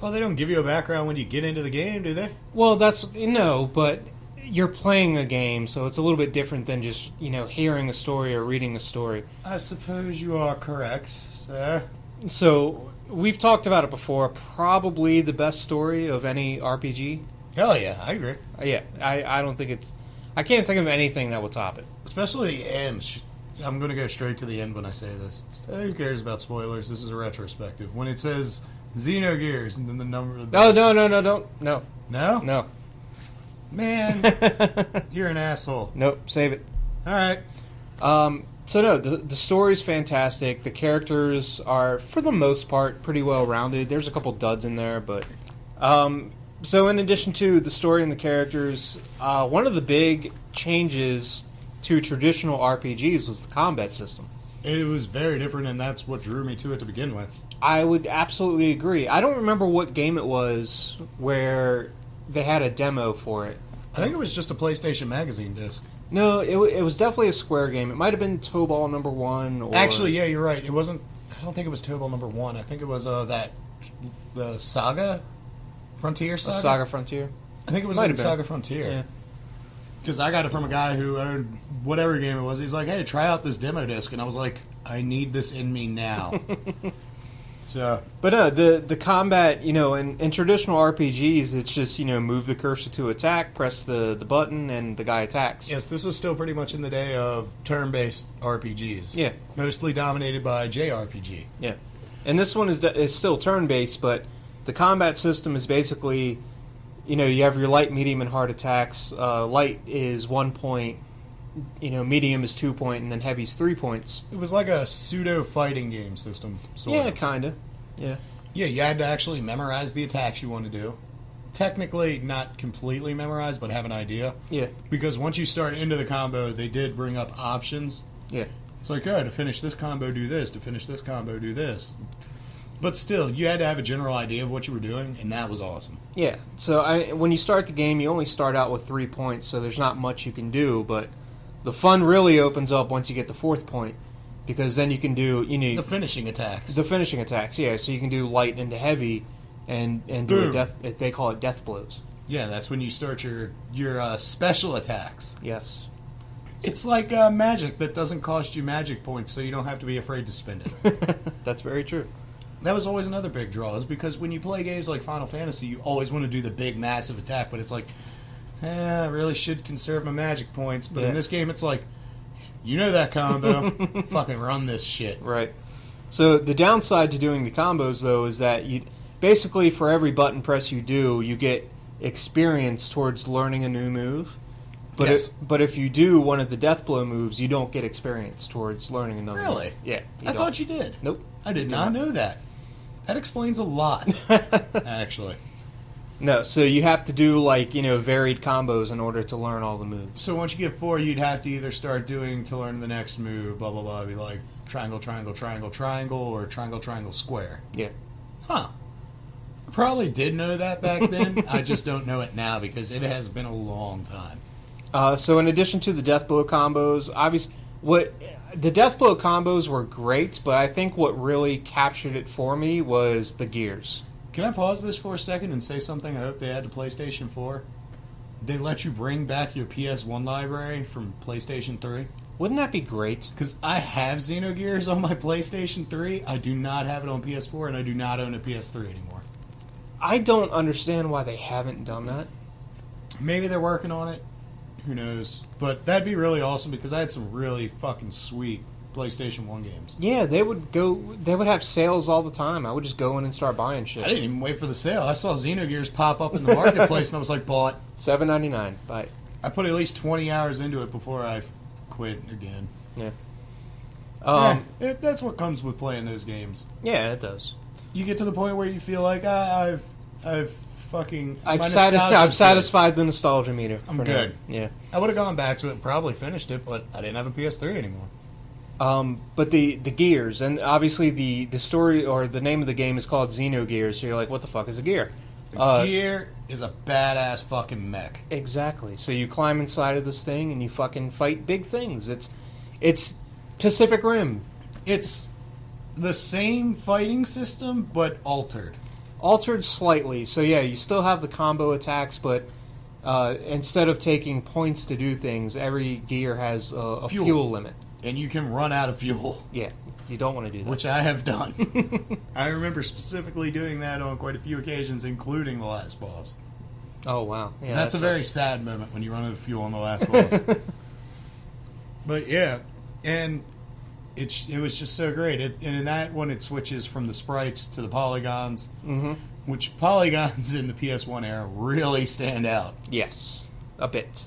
Well, they don't give you a background when you get into the game, do they? well, that's but you're playing a game, so it's a little bit different than just hearing a story or reading a story. I suppose you are correct, sir. So we've talked about it before. Probably the best story of any RPG. Hell yeah, I agree. Yeah, I don't think it's. I can't think of anything that will top it. Especially the end. I'm going to go straight to the end when I say this. Who cares about spoilers? This is a retrospective. When it says Xenogears and then the number of the... Oh, no, don't. No. No? No. Man, you're an asshole. Nope, save it. All right. So no, the story's fantastic. The characters are, for the most part, pretty well rounded. There's a couple duds in there, but so in addition to the story and the characters, one of the big changes to traditional RPGs was the combat system. It was very different, and that's what drew me to it to begin with. I would absolutely agree. I don't remember what game it was where they had a demo for it. I think it was just a PlayStation Magazine disc. No, it was definitely a Square game. It might have been Tobal number 1. Or... Actually, yeah, you're right. It wasn't... I don't think it was Tobal number 1. I think it was the Saga? Frontier Saga? Saga Frontier. I think it was Might like have been. Saga Frontier. Yeah. Because I got it from a guy who owned whatever game it was. He's like, hey, try out this demo disc. And I was like, I need this in me now. So, But no, the combat, in traditional RPGs, it's just, move the cursor to attack, press the button, and the guy attacks. yes, this was still pretty much in the day of turn-based RPGs. Yeah. Mostly dominated by JRPG. Yeah. And this one is still turn-based, but the combat system is basically, you have your light, medium, and hard attacks. Light is 1 point, medium is 2 point, and then heavy is 3 points. It was like a pseudo-fighting game system, sort Yeah, of. kind of. Yeah. Yeah, you had to actually memorize the attacks you want to do. Technically, not completely memorize, but have an idea. Yeah. Because once you start into the combo, they did bring up options. Yeah. It's like, oh, to finish this combo, do this. To finish this combo, do this. But still, you had to have a general idea of what you were doing, and that was awesome. Yeah. So when you start the game, you only start out with 3 points, so there's not much you can do, but the fun really opens up once you get the 4th point, because then you can do The finishing attacks. the finishing attacks. Yeah, so you can do light into heavy, and do a Boom. death. They call it death blows. Yeah, that's when you start your special attacks. Yes. It's like magic that doesn't cost you magic points, so you don't have to be afraid to spend it. That's very true. That was always another big draw, is because when you play games like Final Fantasy, you always want to do the big, massive attack, but it's like, I really should conserve my magic points. But Yeah. in this game, it's like, you know that combo, fucking run this shit. Right. So the downside to doing the combos, though, is that you basically for every button press you do, you get experience towards learning a new move. But Yes. but if you do one of the death blow moves, you don't get experience towards learning another. Really? Move. Yeah. I thought you did. Nope. I did not know that. That explains a lot, actually. No. So you have to do varied combos in order to learn all the moves. So once you get 4, you'd have to either start doing to learn the next move, blah, blah, blah. It'd be like triangle, triangle, triangle, triangle, or triangle, triangle, square. Yeah. Huh. I probably did know that back then. I just don't know it now because it has been a long time. So in addition to the death blow combos, obviously, the death blow combos were great, but I think what really captured it for me was the gears. Can I pause this for a second and say something I hope they add to PlayStation 4? They let you bring back your PS1 library from PlayStation 3? Wouldn't that be great? Because I have Xenogears on my PlayStation 3. I do not have it on PS4, and I do not own a PS3 anymore. I don't understand why they haven't done that. Maybe they're working on it. Who knows? But that'd be really awesome because I had some really fucking sweet PlayStation 1 games. Yeah, they would have sales all the time. I would just go in and start buying shit. I didn't even wait for the sale. I saw Xenogears pop up in the marketplace and I was like, bought. $7.99. Bye. I put at least 20 hours into it before I quit again. Yeah. That's what comes with playing those games. Yeah, it does. You get to the point where you feel like I've fucking I've my nostalgia's good. satisfied the nostalgia meter. I'm for good. now. Yeah. I would have gone back to it and probably finished it, but I didn't have a PS3 anymore. But the gears, and obviously the story or the name of the game is called Xenogears, so you're like, what the fuck is a gear? Gear is a badass fucking mech. Exactly. So you climb inside of this thing and you fucking fight big things. It's Pacific Rim. It's the same fighting system, but altered. Altered slightly. So yeah, you still have the combo attacks, but instead of taking points to do things, every gear has a fuel limit. And you can run out of fuel. Yeah, you don't want to do that. Which I have done. I remember specifically doing that on quite a few occasions, including the last boss. Oh, wow. Yeah, That's a very sad moment when you run out of fuel on the last boss. But yeah, and it was just so great. And in that one, it switches from the sprites to the polygons, which polygons in the PS1 era really stand out. Yes, a bit.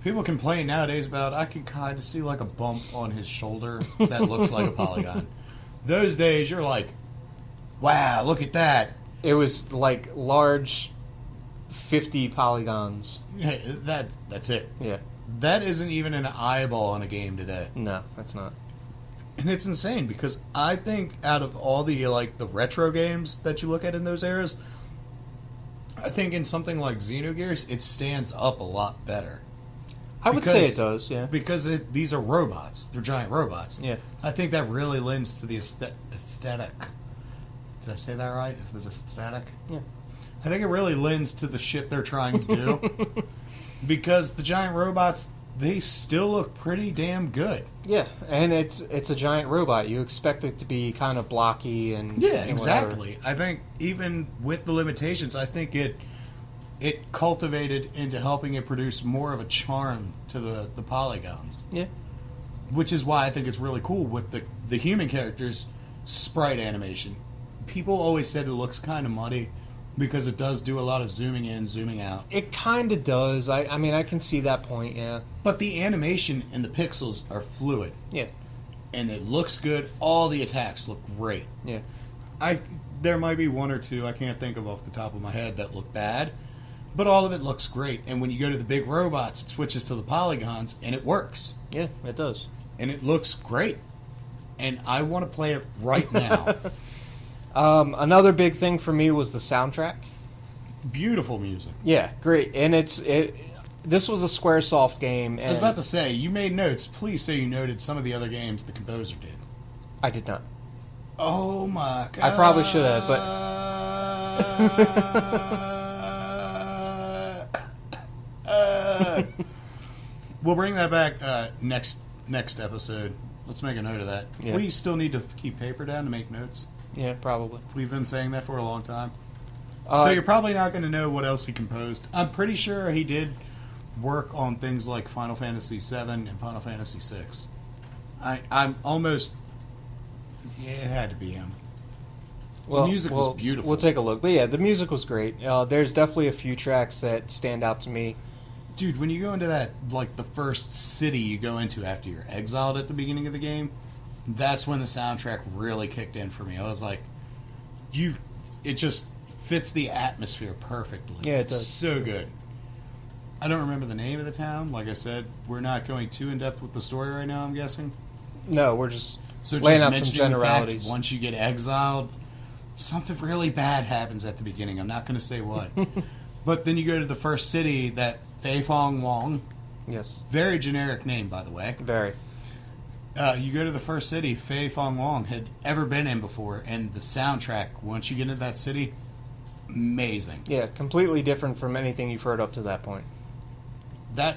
People complain nowadays about, I can kind of see like a bump on his shoulder that looks like a polygon. Those days, you're like, wow, look at that. It was like large 50 polygons. Yeah, that's it. Yeah. That isn't even an eyeball on a game today. No, that's not. And it's insane because I think out of all the like the retro games that you look at in those eras, I think in something like Xenogears, it stands up a lot better. I would say it does, yeah. Because these are robots. They're giant robots. Yeah. I think that really lends to the aesthetic. Did I say that right? Is it aesthetic? Yeah. I think it really lends to the shit they're trying to do. Because the giant robots, they still look pretty damn good. Yeah, and it's a giant robot. You expect it to be kind of blocky and yeah, and exactly. I think even with the limitations, I think it cultivated into helping it produce more of a charm to the polygons. Yeah. Which is why I think it's really cool with the human characters' sprite animation. People always said it looks kind of muddy because it does do a lot of zooming in, zooming out. It kind of does. I mean, I can see that point, yeah. But the animation and the pixels are fluid. Yeah. And it looks good. All the attacks look great. Yeah. There might be one or two I can't think of off the top of my head that look bad, but all of it looks great. And when you go to the big robots, it switches to the polygons, and it works. Yeah, it does. And it looks great. And I want to play it right now. Another big thing for me was the soundtrack. Beautiful music. Yeah, great. And this was a Squaresoft game. And I was about to say, you made notes. Please say you noted some of the other games the composer did. I did not. Oh my god. I probably should have, but... we'll bring that back next episode. Let's make a note of that. Yeah. We still need to keep paper down to make notes. Yeah, probably. We've been saying that for a long time. So you're probably not going to know what else he composed. I'm pretty sure he did work on things like Final Fantasy VII and Final Fantasy VI. I'm almost... Yeah, it had to be him. Well, the music was beautiful. We'll take a look. But yeah, the music was great. There's definitely a few tracks that stand out to me. Dude, when you go into that, like, the first city you go into after you're exiled at the beginning of the game, that's when the soundtrack really kicked in for me. I was like, it just fits the atmosphere perfectly. Yeah, it it's does. So good. I don't remember the name of the town. Like I said, we're not going too in-depth with the story right now, I'm guessing. No, we're just So laying just out some mentioning generalities. the fact, once you get exiled, something really bad happens at the beginning. I'm not going to say what. But then you go to the first city, that Fei Fong Wong. Yes. Very generic name, by the way. Very. You go to the first city Fei Fong Wong had ever been in before, and the soundtrack, once you get into that city, amazing. Yeah, completely different from anything you've heard up to that point. That,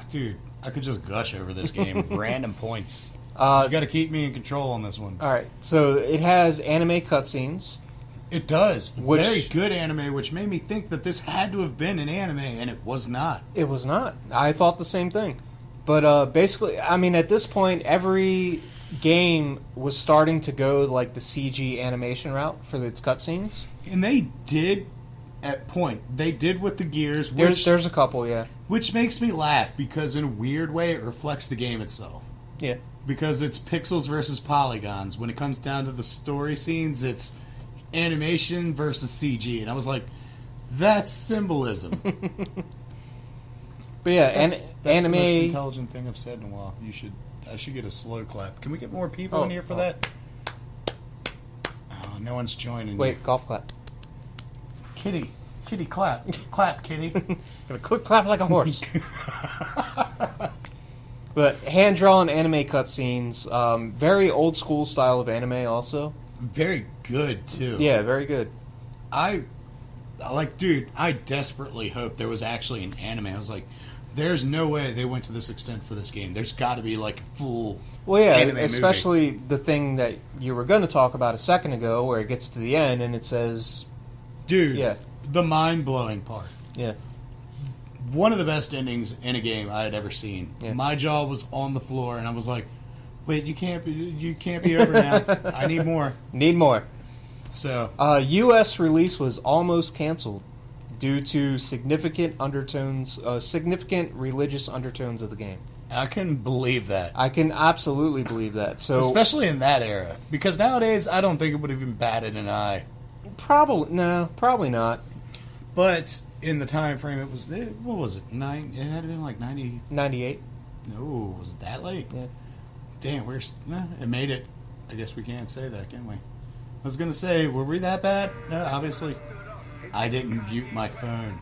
dude, I could just gush over this game. Random points. You Uh, got to keep me in control on this one. all right, so it has anime cutscenes. It does. Which- Very good anime, which made me think that this had to have been an anime, and it was not. It was not. I thought the same thing. But basically, I mean, at this point, every game was starting to go like the CG animation route for its cutscenes. And they did, at point, they did with the gears, which, There's a couple, yeah. which makes me laugh, because in a weird way, it reflects the game itself. Yeah. Because it's pixels versus polygons. When it comes down to the story scenes, it's animation versus CG. And I was like, that's symbolism. But yeah, That's anime... the most intelligent thing I've said in a while. I should get a slow clap. Can we get more people in here for that? Oh, no one's joining. Wait, golf clap. Kitty, clap, clap, kitty. Gonna click clap like a horse. But hand-drawn anime cutscenes, very old-school style of anime also. Very good, too. Yeah, very good. I desperately hope there was actually an anime. I was like, there's no way they went to this extent for this game. There's got to be, like, full Well, yeah, anime especially movie. the thing that you were going to talk about a second ago, where it gets to the end and it says... Dude, Yeah. the mind-blowing part. Yeah. One of the best endings in a game I had ever seen. Yeah. My jaw was on the floor, and I was like, wait, you can't be over now. I need more. Need more. So, U.S. release was almost canceled due to significant religious undertones of the game. I can believe that. I can absolutely believe that. So Especially in that era. Because nowadays, I don't think it would have even batted an eye. probably not. But in the time frame, what was it? It had been like 90. 98. No, was it that late? Yeah. Damn, it made it. I guess we can't say that, can we? I was going to say, were we that bad? No, obviously. I didn't mute my phone.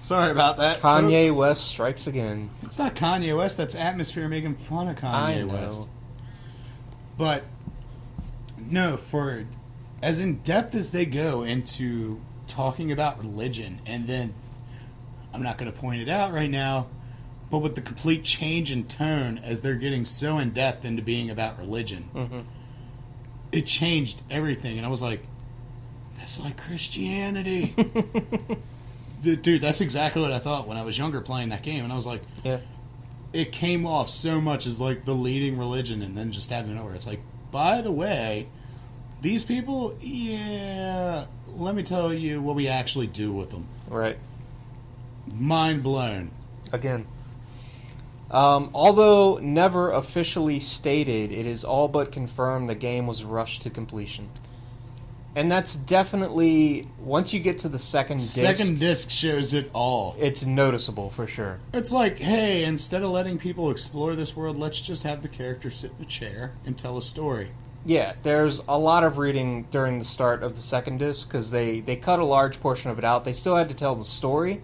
Sorry about that. Kanye folks. West strikes again. It's not Kanye West, that's Atmosphere making fun of Kanye I know. West. But, no, for as in-depth as they go into talking about religion, and then, I'm not going to point it out right now, but with the complete change in tone as they're getting so in-depth into being about religion, it changed everything, and I was like, that's like Christianity. Dude, that's exactly what I thought when I was younger playing that game, and I was like, Yeah. it came off so much as like the leading religion, and then just out of nowhere, it's like, by the way, these people, yeah, let me tell you what we actually do with them. Right. Mind blown. Again. Although never officially stated, it is all but confirmed the game was rushed to completion. And that's definitely, once you get to the second disc shows it all. it's noticeable for sure. It's like, hey, instead of letting people explore this world, let's just have the character sit in a chair and tell a story. Yeah, there's a lot of reading during the start of the second disc because they cut a large portion of it out. They still had to tell the story,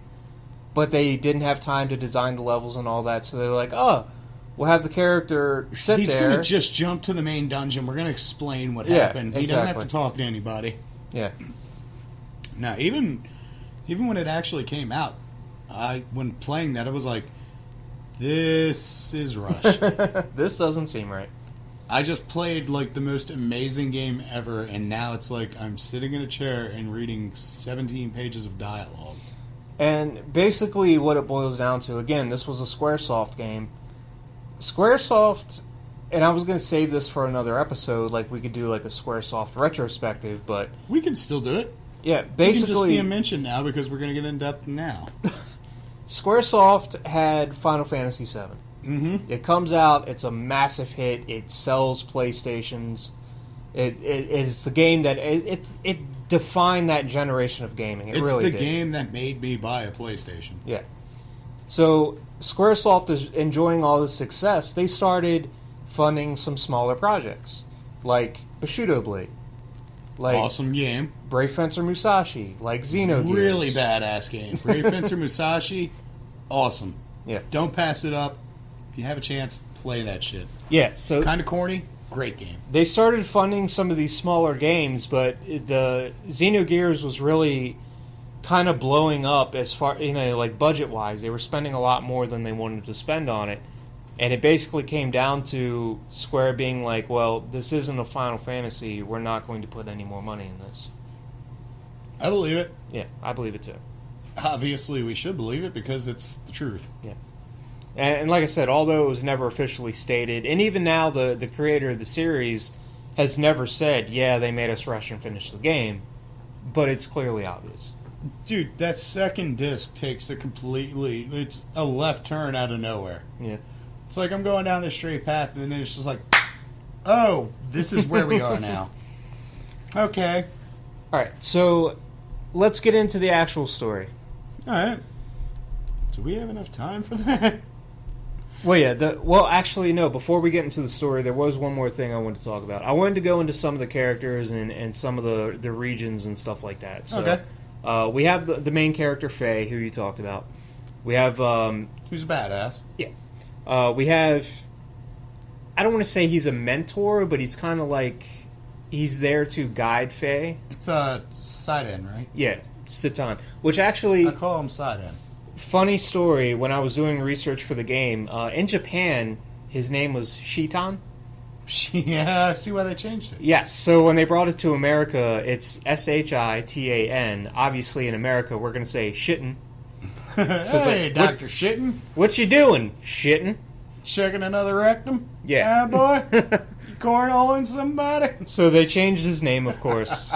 but they didn't have time to design the levels and all that, so they're like, oh, we'll have the character sit He's there. going to just jump to the main dungeon. We're going to explain what Yeah, happened. He doesn't have exactly. to talk to anybody. Yeah. Now, even when it actually came out, when playing that, I was like, this is rushed. This doesn't seem right. I just played like the most amazing game ever, and now it's like I'm sitting in a chair and reading 17 pages of dialogue. And basically what it boils down to, again, this was a Squaresoft game. Squaresoft, and I was going to save this for another episode, like we could do like a Squaresoft retrospective, but We can still do it. yeah, It can just basically be a mention now because we're going to get in depth now. Squaresoft had Final Fantasy VII. Mm-hmm. It comes out, it's a massive hit, it sells PlayStations. It's the game that it defined that generation of gaming. It It's really the did. game that made me buy a PlayStation. Yeah. So Squaresoft is enjoying all this success. They started funding some smaller projects, like Bushido Blade, like Awesome game. Brave Fencer Musashi, like Xenogears. Really badass game. Brave Fencer Musashi, awesome. Yeah. Don't pass it up. If you have a chance, play that shit. Yeah. So Kind of corny, great game. they started funding some of these smaller games, but the Xenogears was really kind of blowing up as far, like budget-wise. They were spending a lot more than they wanted to spend on it. And it basically came down to Square being like, well, this isn't a Final Fantasy. We're not going to put any more money in this. I believe it. Yeah, I believe it too. Obviously, we should believe it because it's the truth. Yeah. And like I said, although it was never officially stated, and even now the creator of the series has never said, yeah, they made us rush and finish the game, but it's clearly obvious. Dude, that second disc takes it's a left turn out of nowhere. Yeah. It's like I'm going down this straight path, and then it's just like, oh, this is where we are now. Okay. All right, so let's get into the actual story. All right. Do we have enough time for that? Well, yeah. Actually, no. Before we get into the story, there was one more thing I wanted to talk about. I wanted to go into some of the characters and some of the regions and stuff like that. So, Okay. We have the main character, Faye, who you talked about. We have... Who's a badass? yeah. We have... I don't want to say he's a mentor, but he's kind of like... He's there to guide Faye. It's a side-end, right? Yeah, Citan. Which actually... I call him side-end. Funny story, when I was doing research for the game, in Japan, his name was Shitan. Yeah, I see why they changed it. Yes, so when they brought it to America, it's Shitan. Obviously, in America, we're going to say Shitten. Hey, Dr. Shitten. What you doing? Shitten? Checking another rectum? Yeah. Boy? You cornholing somebody? So they changed his name, of course.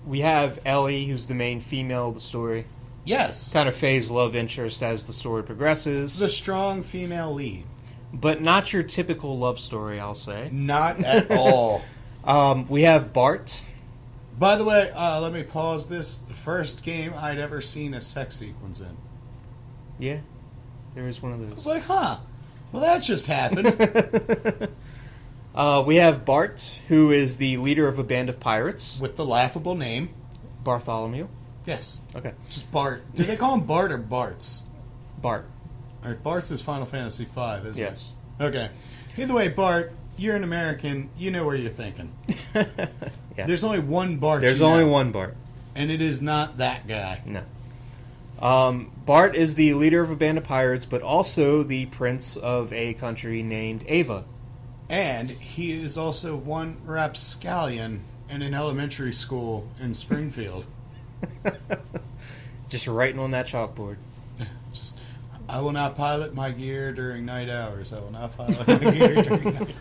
We have Ellie, who's the main female of the story. Yes. Kind of Faye's love interest as the story progresses. The strong female lead. But not your typical love story, I'll say. Not at all. We have Bart. By the way, let me pause this. The first game I'd ever seen a sex sequence in. Yeah, there is one of I was those. like, huh. Well, that just happened. We have Bart, who is the leader of a band of pirates. With the laughable name. Bartholomew. Yes. Okay. Just Bart. Do they call him Bart or Barts? Bart. All right, Bart's is Final Fantasy V, isn't Yes. it? Okay. Either way, Bart, you're an American. You know where you're thinking. Yes. There's only one Bart. There's only one Bart. And it is not that guy. No. Bart is the leader of a band of pirates, but also the prince of a country named Ava. And he is also one rapscallion in an elementary school in Springfield. Just writing on that chalkboard. Just, I will not pilot my gear during night hours. I will not pilot my gear during night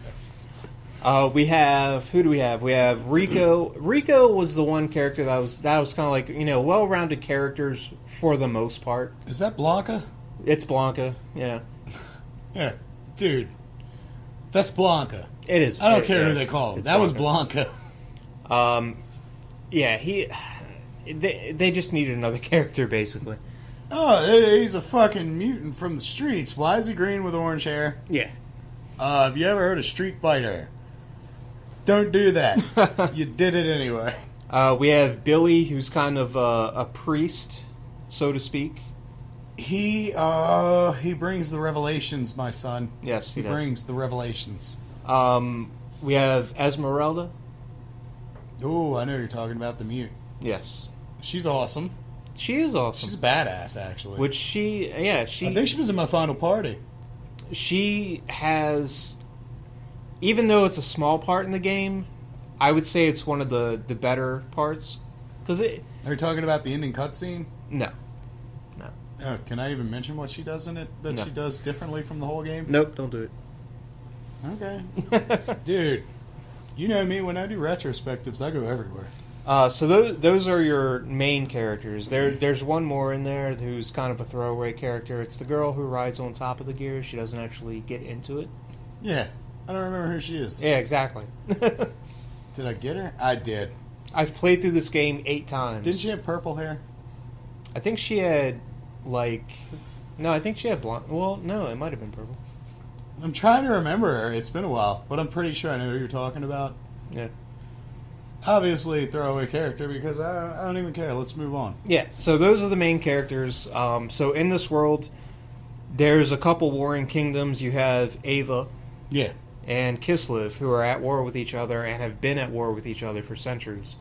hours. We have... Who do we have? We have Rico. Rico was the one character that was kind of like, well-rounded characters for the most part. Is that Blanca? It's Blanca, yeah. Yeah, dude. That's Blanca. It is. I don't care who they call him. It's That was Blanca. Yeah, they just needed another character, basically. Oh, he's a fucking mutant from the streets. Why is he green with orange hair? Yeah. Have you ever heard of Street Fighter? Don't do that. You did it anyway. We have Billy, who's kind of a priest, so to speak. He brings the revelations, my son. Yes, he does. brings the revelations. We have Esmeralda. Oh, I know you're talking about the mute. Yes. She's awesome. She is awesome. She's badass, actually. Which she... I think she was in my final party. She has... Even though it's a small part in the game, I would say it's one of the better parts. Because it... Are you talking about the ending cutscene? No. Can I even mention what she does in it that No. she does differently from the whole game? Nope, don't do it. Okay. Dude, you know me, when I do retrospectives, I go everywhere. So those are your main characters. There's one more in there who's kind of a throwaway character. It's the girl who rides on top of the gear. She doesn't actually get into it. Yeah, I don't remember who she is. Yeah, exactly. Did I get her? I did. I've played through this game 8 times. Didn't she have purple hair? I think she had, No, I think she had blonde. Well, no, it might have been purple. I'm trying to remember her. It's been a while, but I'm pretty sure I know who you're talking about. Yeah. Obviously, throwaway character because I don't even care. Let's move on. Yeah, so those are the main characters. So in this world, there's a couple warring kingdoms. You have Ava Yeah. and Kislev, who are at war with each other and have been at war with each other for centuries.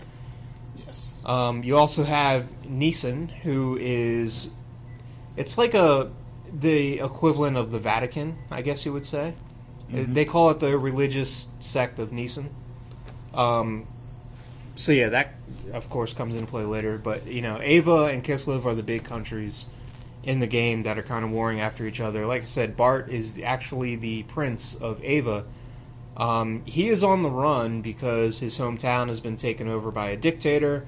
Yes. You also have Nisan, who is... It's like the equivalent of the Vatican, I guess you would say. Mm-hmm. They call it the religious sect of Nisan. So yeah, that of course comes into play later. But Ava and Kislev are the big countries in the game that are kind of warring after each other. Like I said, Bart is actually the prince of Ava. He is on the run because his hometown has been taken over by a dictator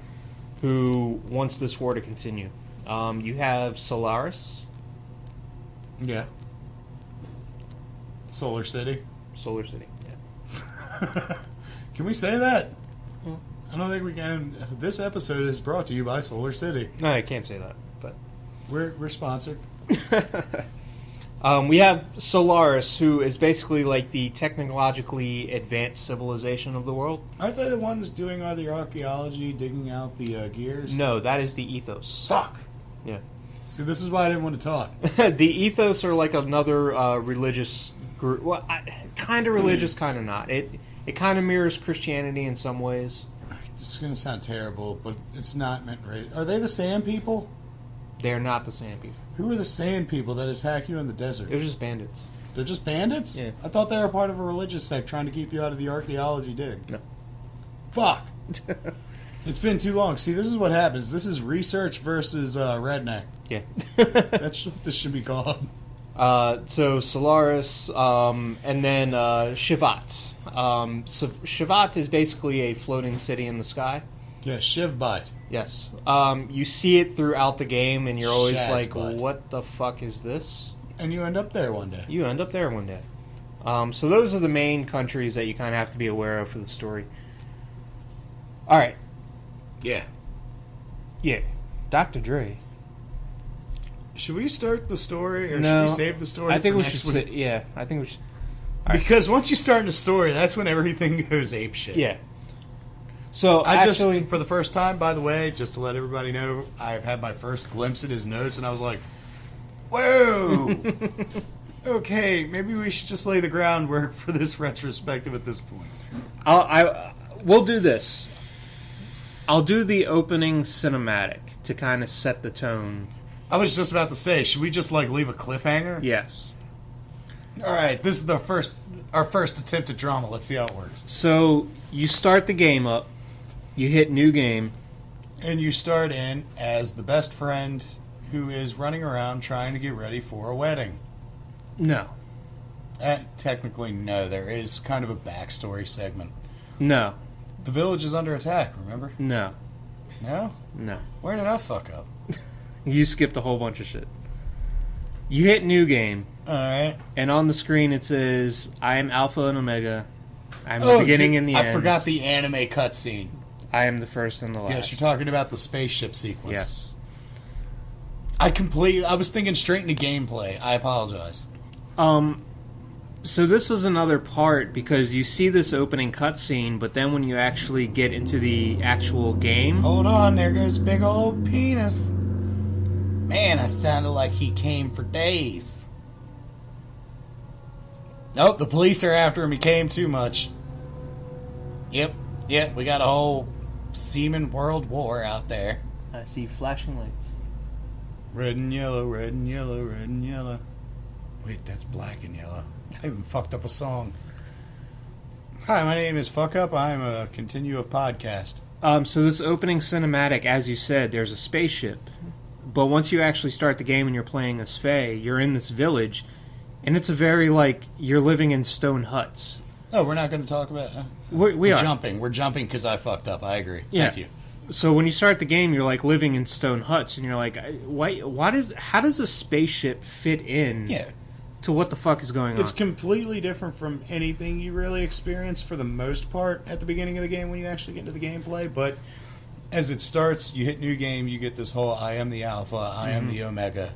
who wants this war to continue. You have Solaris. Yeah. Solar City. Solar City, yeah. Can we say that? I don't think we can. This episode is brought to you by Solar City. No, I can't say that, but... We're sponsored. We have Solaris, who is basically like the technologically advanced civilization of the world. Aren't they the ones doing all the archaeology, digging out the gears? No, that is the Ethos. Fuck! Yeah. See, this is why I didn't want to talk. The ethos are like another religious group. Well, kind of religious, kind of not. It kind of mirrors Christianity in some ways. This is going to sound terrible, but it's not meant right. Are they the sand people? They're not the sand people. Who are the sand people that attack you in the desert? It was just bandits. They're just bandits? Yeah. I thought they were part of a religious sect trying to keep you out of the archaeology dig. No. Fuck. It's been too long. See, this is what happens. This is research versus redneck. Yeah. That's what this should be called. So Solaris, and then Shivat. So Shivat is basically a floating city in the sky. Yeah, Shivbot. Yes. You see it throughout the game, and you're always like, Shazbot. what the fuck is this? And you end up there one day. You end up there one day. So those are the main countries that you kind of have to be aware of for the story. All right. Yeah. Yeah. Dr. Dre. Should we start the story, or No, should we save the story I think for we next should. week? Yeah, I think we should. Because once you start in a story, that's when everything goes apeshit. Yeah. So I actually, just, for the first time, by the way, just to let everybody know, I've had my first glimpse at his notes, and I was like, whoa! Okay, maybe we should just lay the groundwork for this retrospective at this point. we'll do this. I'll do the opening cinematic to kind of set the tone. I was just about to say, should we just like leave a cliffhanger? Yes. All right, this is our first attempt at drama. Let's see how it works. So you start the game up. You hit new game. And you start in as the best friend who is running around trying to get ready for a wedding. No. Technically, no. There is kind of a backstory segment. No. The village is under attack, remember? No. No? No. Where did I fuck up? You skipped a whole bunch of shit. You hit new game, Alright. and on the screen it says, I am Alpha and Omega. I'm the beginning and the end. I forgot the anime cutscene. I am the first and the last. Yes, you're talking about the spaceship sequence. Yes. I was thinking straight into gameplay. I apologize. So this is another part, because you see this opening cutscene, but then when you actually get into the actual game... Hold on, there goes big old penis. Man, I sounded like he came for days. Nope, the police are after him. He came too much. Yep, we got a whole semen world war out there. I see flashing lights. Red and yellow, red and yellow, red and yellow. Wait, that's black and yellow. I even fucked up a song. Hi, my name is Fuck Up. I'm a continue of podcast. So this opening cinematic, as you said, there's a spaceship. But once you actually start the game and you're playing as Faye, you're in this village, and it's a very, you're living in stone huts. Oh, we're not going to talk about... We are. Jumping. We're jumping because I fucked up. I agree. Yeah. Thank you. So when you start the game, you're living in stone huts, and you're like, how does a spaceship fit in to what the fuck is going on? It's completely different from anything you really experience for the most part at the beginning of the game when you actually get into the gameplay, but as it starts, you hit new game, you get this whole I am the Alpha, I am the Omega.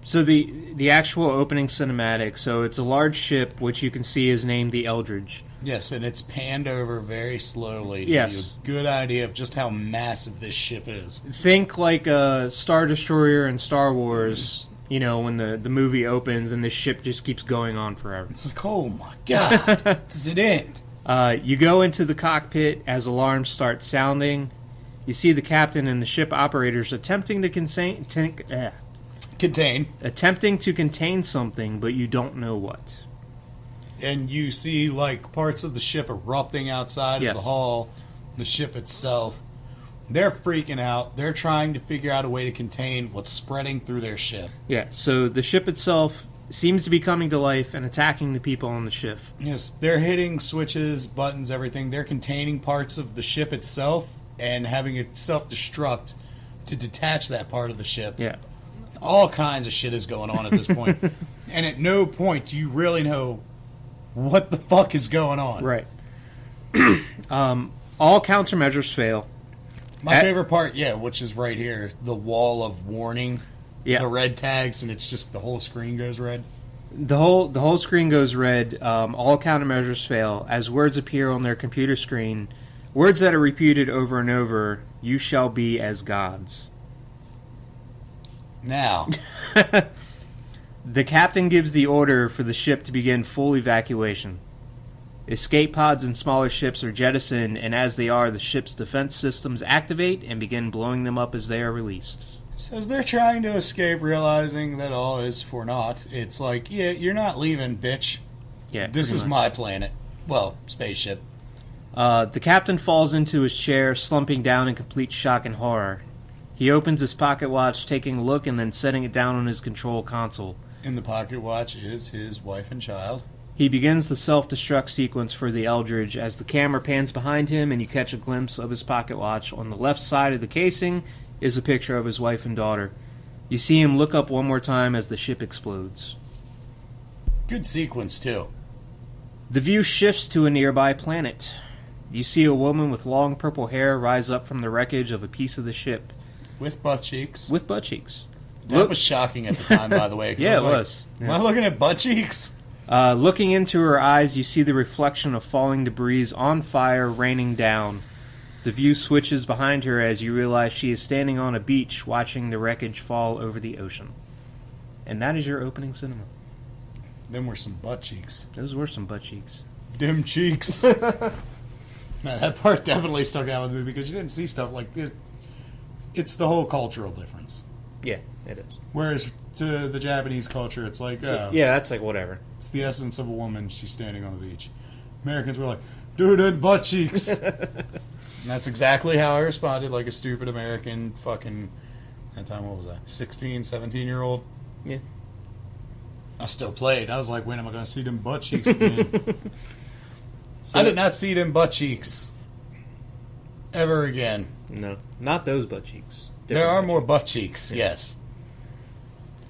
So the actual opening cinematic, so it's a large ship, which you can see is named the Eldridge. Yes, and it's panned over very slowly to Yes. give you a good idea of just how massive this ship is. Think like a Star Destroyer in Star Wars, when the movie opens and this ship just keeps going on forever. It's like, oh my god, does it end? You go into the cockpit as alarms start sounding. You see the captain and the ship operators attempting to contain something, but you don't know what. And you see, parts of the ship erupting outside of the hull, the ship itself. They're freaking out. They're trying to figure out a way to contain what's spreading through their ship. Yeah, so the ship itself seems to be coming to life and attacking the people on the ship. Yes, they're hitting switches, buttons, everything. They're containing parts of the ship itself and having it self-destruct to detach that part of the ship. Yeah. All kinds of shit is going on at this point. And at no point do you really know what the fuck is going on. Right. All countermeasures fail. My favorite part, which is right here, the wall of warning. Yeah. The red tags, and it's just the whole screen goes red. The whole screen goes red. All countermeasures fail as words appear on their computer screen. Words that are repeated over and over. You shall be as gods. Now. The captain gives the order for the ship to begin full evacuation. Escape pods and smaller ships are jettisoned, and as they are, the ship's defense systems activate and begin blowing them up as they are released. So as they're trying to escape, realizing that all is for naught, it's like, yeah, you're not leaving, bitch. Yeah, This is pretty much. my planet. Well, spaceship. The captain falls into his chair, slumping down in complete shock and horror. He opens his pocket watch, taking a look, and then setting it down on his control console. In the pocket watch is his wife and child. He begins the self-destruct sequence for the Eldridge as the camera pans behind him and you catch a glimpse of his pocket watch. On the left side of the casing is a picture of his wife and daughter. You see him look up one more time as the ship explodes. Good sequence, too. The view shifts to a nearby planet. You see a woman with long purple hair rise up from the wreckage of a piece of the ship. With butt cheeks. With butt cheeks. That was shocking at the time, by the way. 'Cause Yeah, I it like, was. Am I looking at butt cheeks? Looking into her eyes, you see the reflection of falling debris on fire raining down. The view switches behind her as you realize she is standing on a beach watching the wreckage fall over the ocean. And that is your opening cinema. Them were some butt cheeks. Those were some butt cheeks. Dim cheeks. Man, that part definitely stuck out with me because you didn't see stuff like this. It's the whole cultural difference. Yeah, it is. Whereas to the Japanese culture, it's like, Yeah, that's like whatever. it's the essence of a woman. She's standing on the beach. Americans were like, dude, and butt cheeks. And that's exactly how I responded, like a stupid American fucking, that time, what was I, 16, 17-year-old? Yeah. I still played. I was like, when am I going to see them butt cheeks again? I did not see them butt cheeks ever again. No, not those butt cheeks. There are more butt cheeks, yes.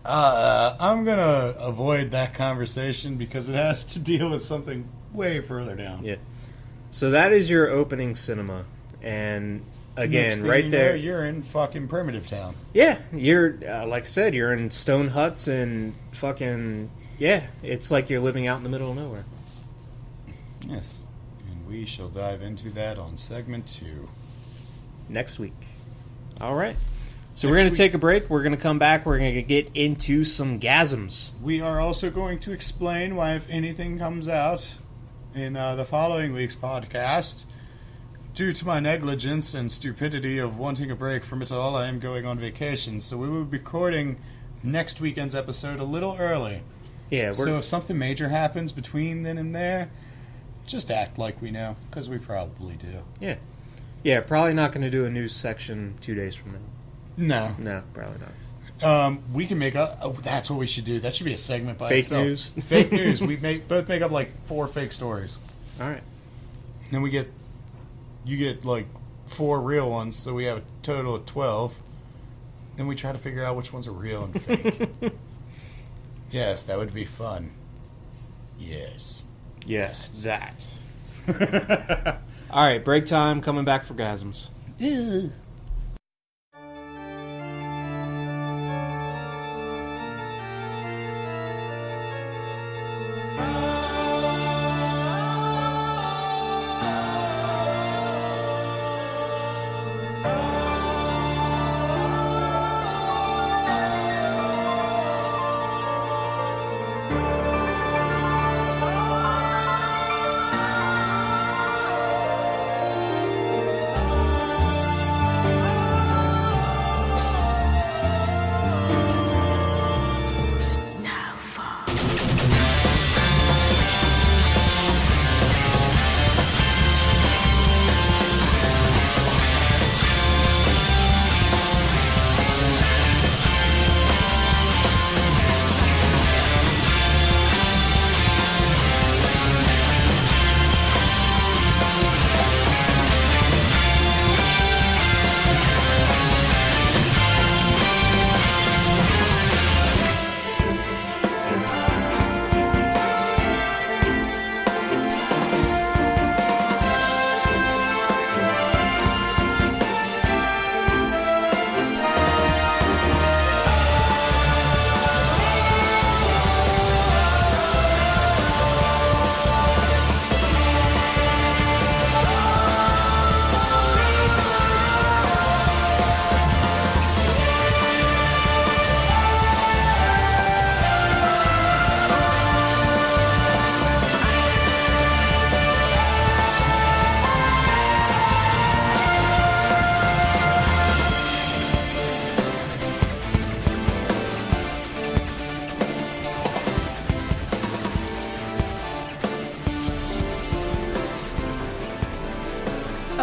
I'm going to avoid that conversation because it has to deal with something way further down. Yeah. So that is your opening cinema. And Next again, thing right you there. know, you're in fucking Primitive Town. Yeah, you're, like I said, you're in stone huts and fucking, yeah, it's like you're living out in the middle of nowhere. Yes. And we shall dive into that on segment 2. Next week. All right. So Next we're going to week- take a break. We're going to come back. We're going to get into some gasms. We are also going to explain why, if anything comes out in the following week's podcast, due to my negligence and stupidity of wanting a break from it all, I am going on vacation. So we will be recording next weekend's episode a little early. Yeah, So if something major happens between then and there, just act like we know, because we probably do. yeah. Yeah, probably not going to do a news section 2 days from now. No. No, probably not. We can make up. Oh, that's what we should do. That should be a segment by Fake itself. news? Fake news. We both make up like 4 fake stories. All right. Then you get like 4 real ones, so we have a total of 12. Then we try to figure out which ones are real and fake. Yes, that would be fun. Yes. Yes, that. All right, break time. Coming back for gasms.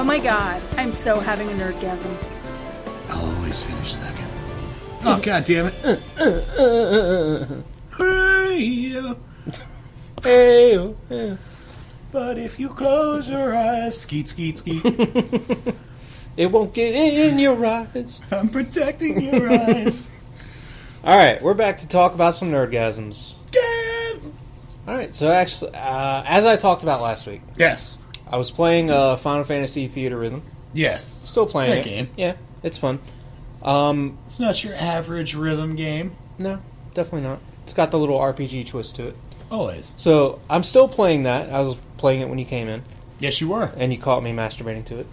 my god, I'm so having a nerdgasm. I'll always finish second. Oh, god damn it. Hey, hey. But if you close your eyes, skeet, skeet, skeet. It won't get in your eyes. I'm protecting your eyes. Alright, we're back to talk about some nerdgasms. Yes! Alright, so actually, as I talked about last week, Yes. I was playing Final Fantasy Theater Rhythm. Yes. Still playing Great it. game. Yeah, it's fun. It's not your average rhythm game. No, definitely not. It's got the little RPG twist to it. Always. So, I'm still playing that. I was playing it when you came in, Yes, you were. and you caught me masturbating to it.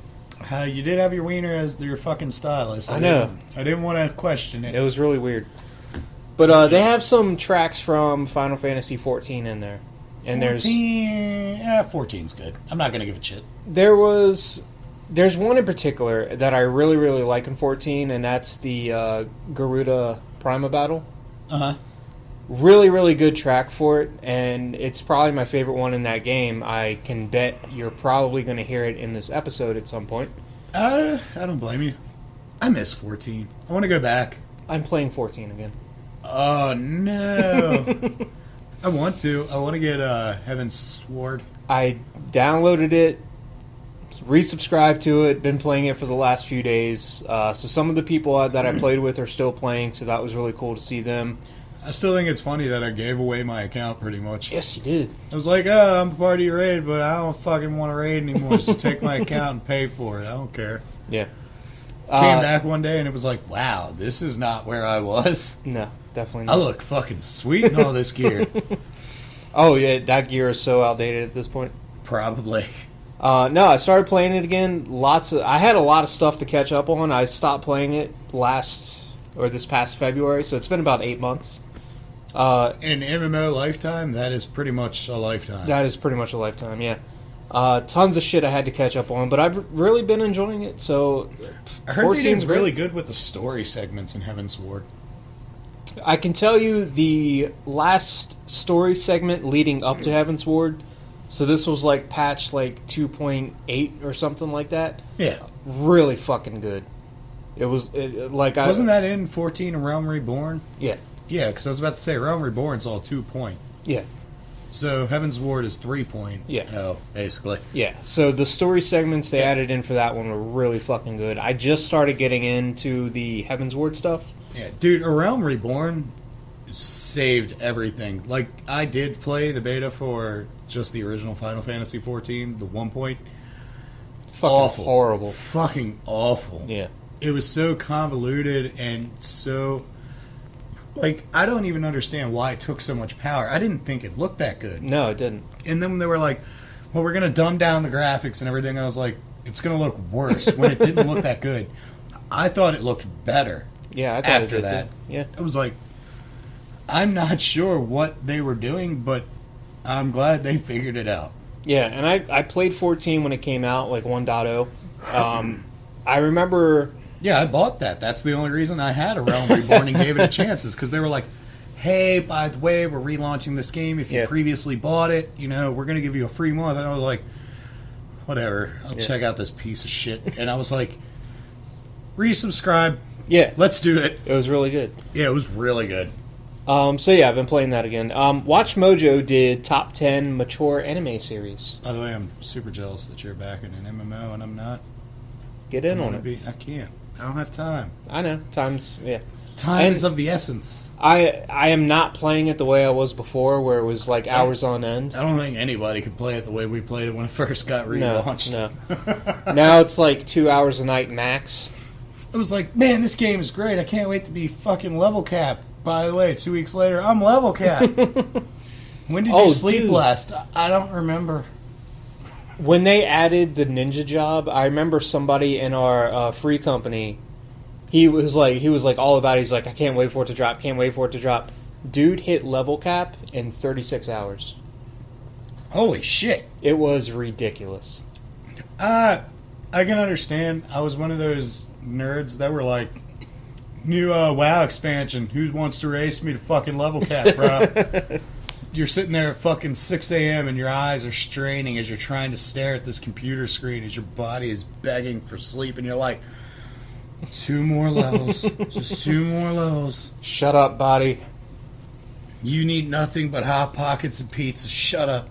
You did have your wiener as your fucking stylist. I know. I didn't want to question it. It was really weird. But they have some tracks from Final Fantasy 14 in there. And 14... 14's good. I'm not going to give it shit. there's one in particular that I really, really like in 14, and that's the Garuda Prima Battle. Uh-huh. Really, really good track for it, and it's probably my favorite one in that game. I can bet you're probably going to hear it in this episode at some point. I don't blame you. I miss 14. I want to go back. I'm playing 14 again. Oh, no. I want to. I want to get Heaven's Sword. I downloaded it, resubscribed to it, been playing it for the last few days. So some of the people that I played with are still playing, so that was really cool to see them. I still think it's funny that I gave away my account pretty much. Yes, you did. I was like, oh, I'm part of your raid, but I don't fucking want to raid anymore, so take my account and pay for it. I don't care. Yeah. Came back one day and it was like, wow, this is not where I was. No, definitely I not. look fucking sweet in all this gear. Oh, yeah, that gear is so outdated at this point. Probably. No, I started playing it again. I had a lot of stuff to catch up on. I stopped playing it this past February, so it's been about 8 months. In MMO lifetime, that is pretty much a lifetime. That is pretty much a lifetime, yeah. Tons of shit I had to catch up on, but I've really been enjoying it, so... I heard they did 14's really great. good with the story segments in Heaven's Sword. I can tell you the last story segment leading up to Heaven's Ward, so this was like patch like 2.8 or something like that. Yeah. Really fucking good. It was Wasn't that in 14 Realm Reborn? Yeah. Yeah, because I was about to say Realm Reborn's all 2 point. Yeah. So Heaven's Ward is 3 point. Yeah. Oh, basically. Yeah, so the story segments they added in for that one were really fucking good. I just started getting into the Heaven's Ward stuff. Yeah, dude, A Realm Reborn saved everything. Like, I did play the beta for just the original Final Fantasy 14, the 1 point. Fucking Awful. horrible. Fucking awful. Yeah. It was so convoluted and so... Like, I don't even understand why it took so much power. I didn't think it looked that good. No, it didn't. And then when they were like, well, we're going to dumb down the graphics and everything, I was like, it's going to look worse when it didn't look that good. I thought it looked better. Yeah, I thought After it did that. too. Yeah. I was like, I'm not sure what they were doing, but I'm glad they figured it out. Yeah, and I played 14 when it came out, like 1.0. I remember... Yeah, I bought that. That's the only reason I had A Realm Reborn and gave it a chance, is because they were like, hey, by the way, we're relaunching this game. If you previously bought it, we're going to give you a free month. And I was like, whatever, I'll check out this piece of shit. And I was like, resubscribe. Yeah. Let's do it. It was really good. Yeah, it was really good. So yeah, I've been playing that again. Watch Mojo did top 10 mature anime series. By the way, I'm super jealous that you're back in an MMO and I'm not. Get in on it. I can't. I don't have time. I know. Time is of the essence. I am not playing it the way I was before, where it was like hours on end. I don't think anybody could play it the way we played it when it first got relaunched. No. Now it's like 2 hours a night max. It was like, man, this game is great. I can't wait to be fucking level capped. By the way, 2 weeks later, I'm level capped. When did you sleep last? I don't remember. When they added the ninja job, I remember somebody in our free company. He was like all about it. He's like, I can't wait for it to drop. Can't wait for it to drop. Dude hit level cap in 36 hours. Holy shit! It was ridiculous. I can understand. I was one of those nerds that were like, new WoW expansion. Who wants to race me to fucking level cap, bro? you're sitting there at fucking 6 a.m. and your eyes are straining as you're trying to stare at this computer screen as your body is begging for sleep, and you're like, 2 more levels. Just 2 more levels. Shut up, body. You need nothing but Hot Pockets and pizza. Shut up.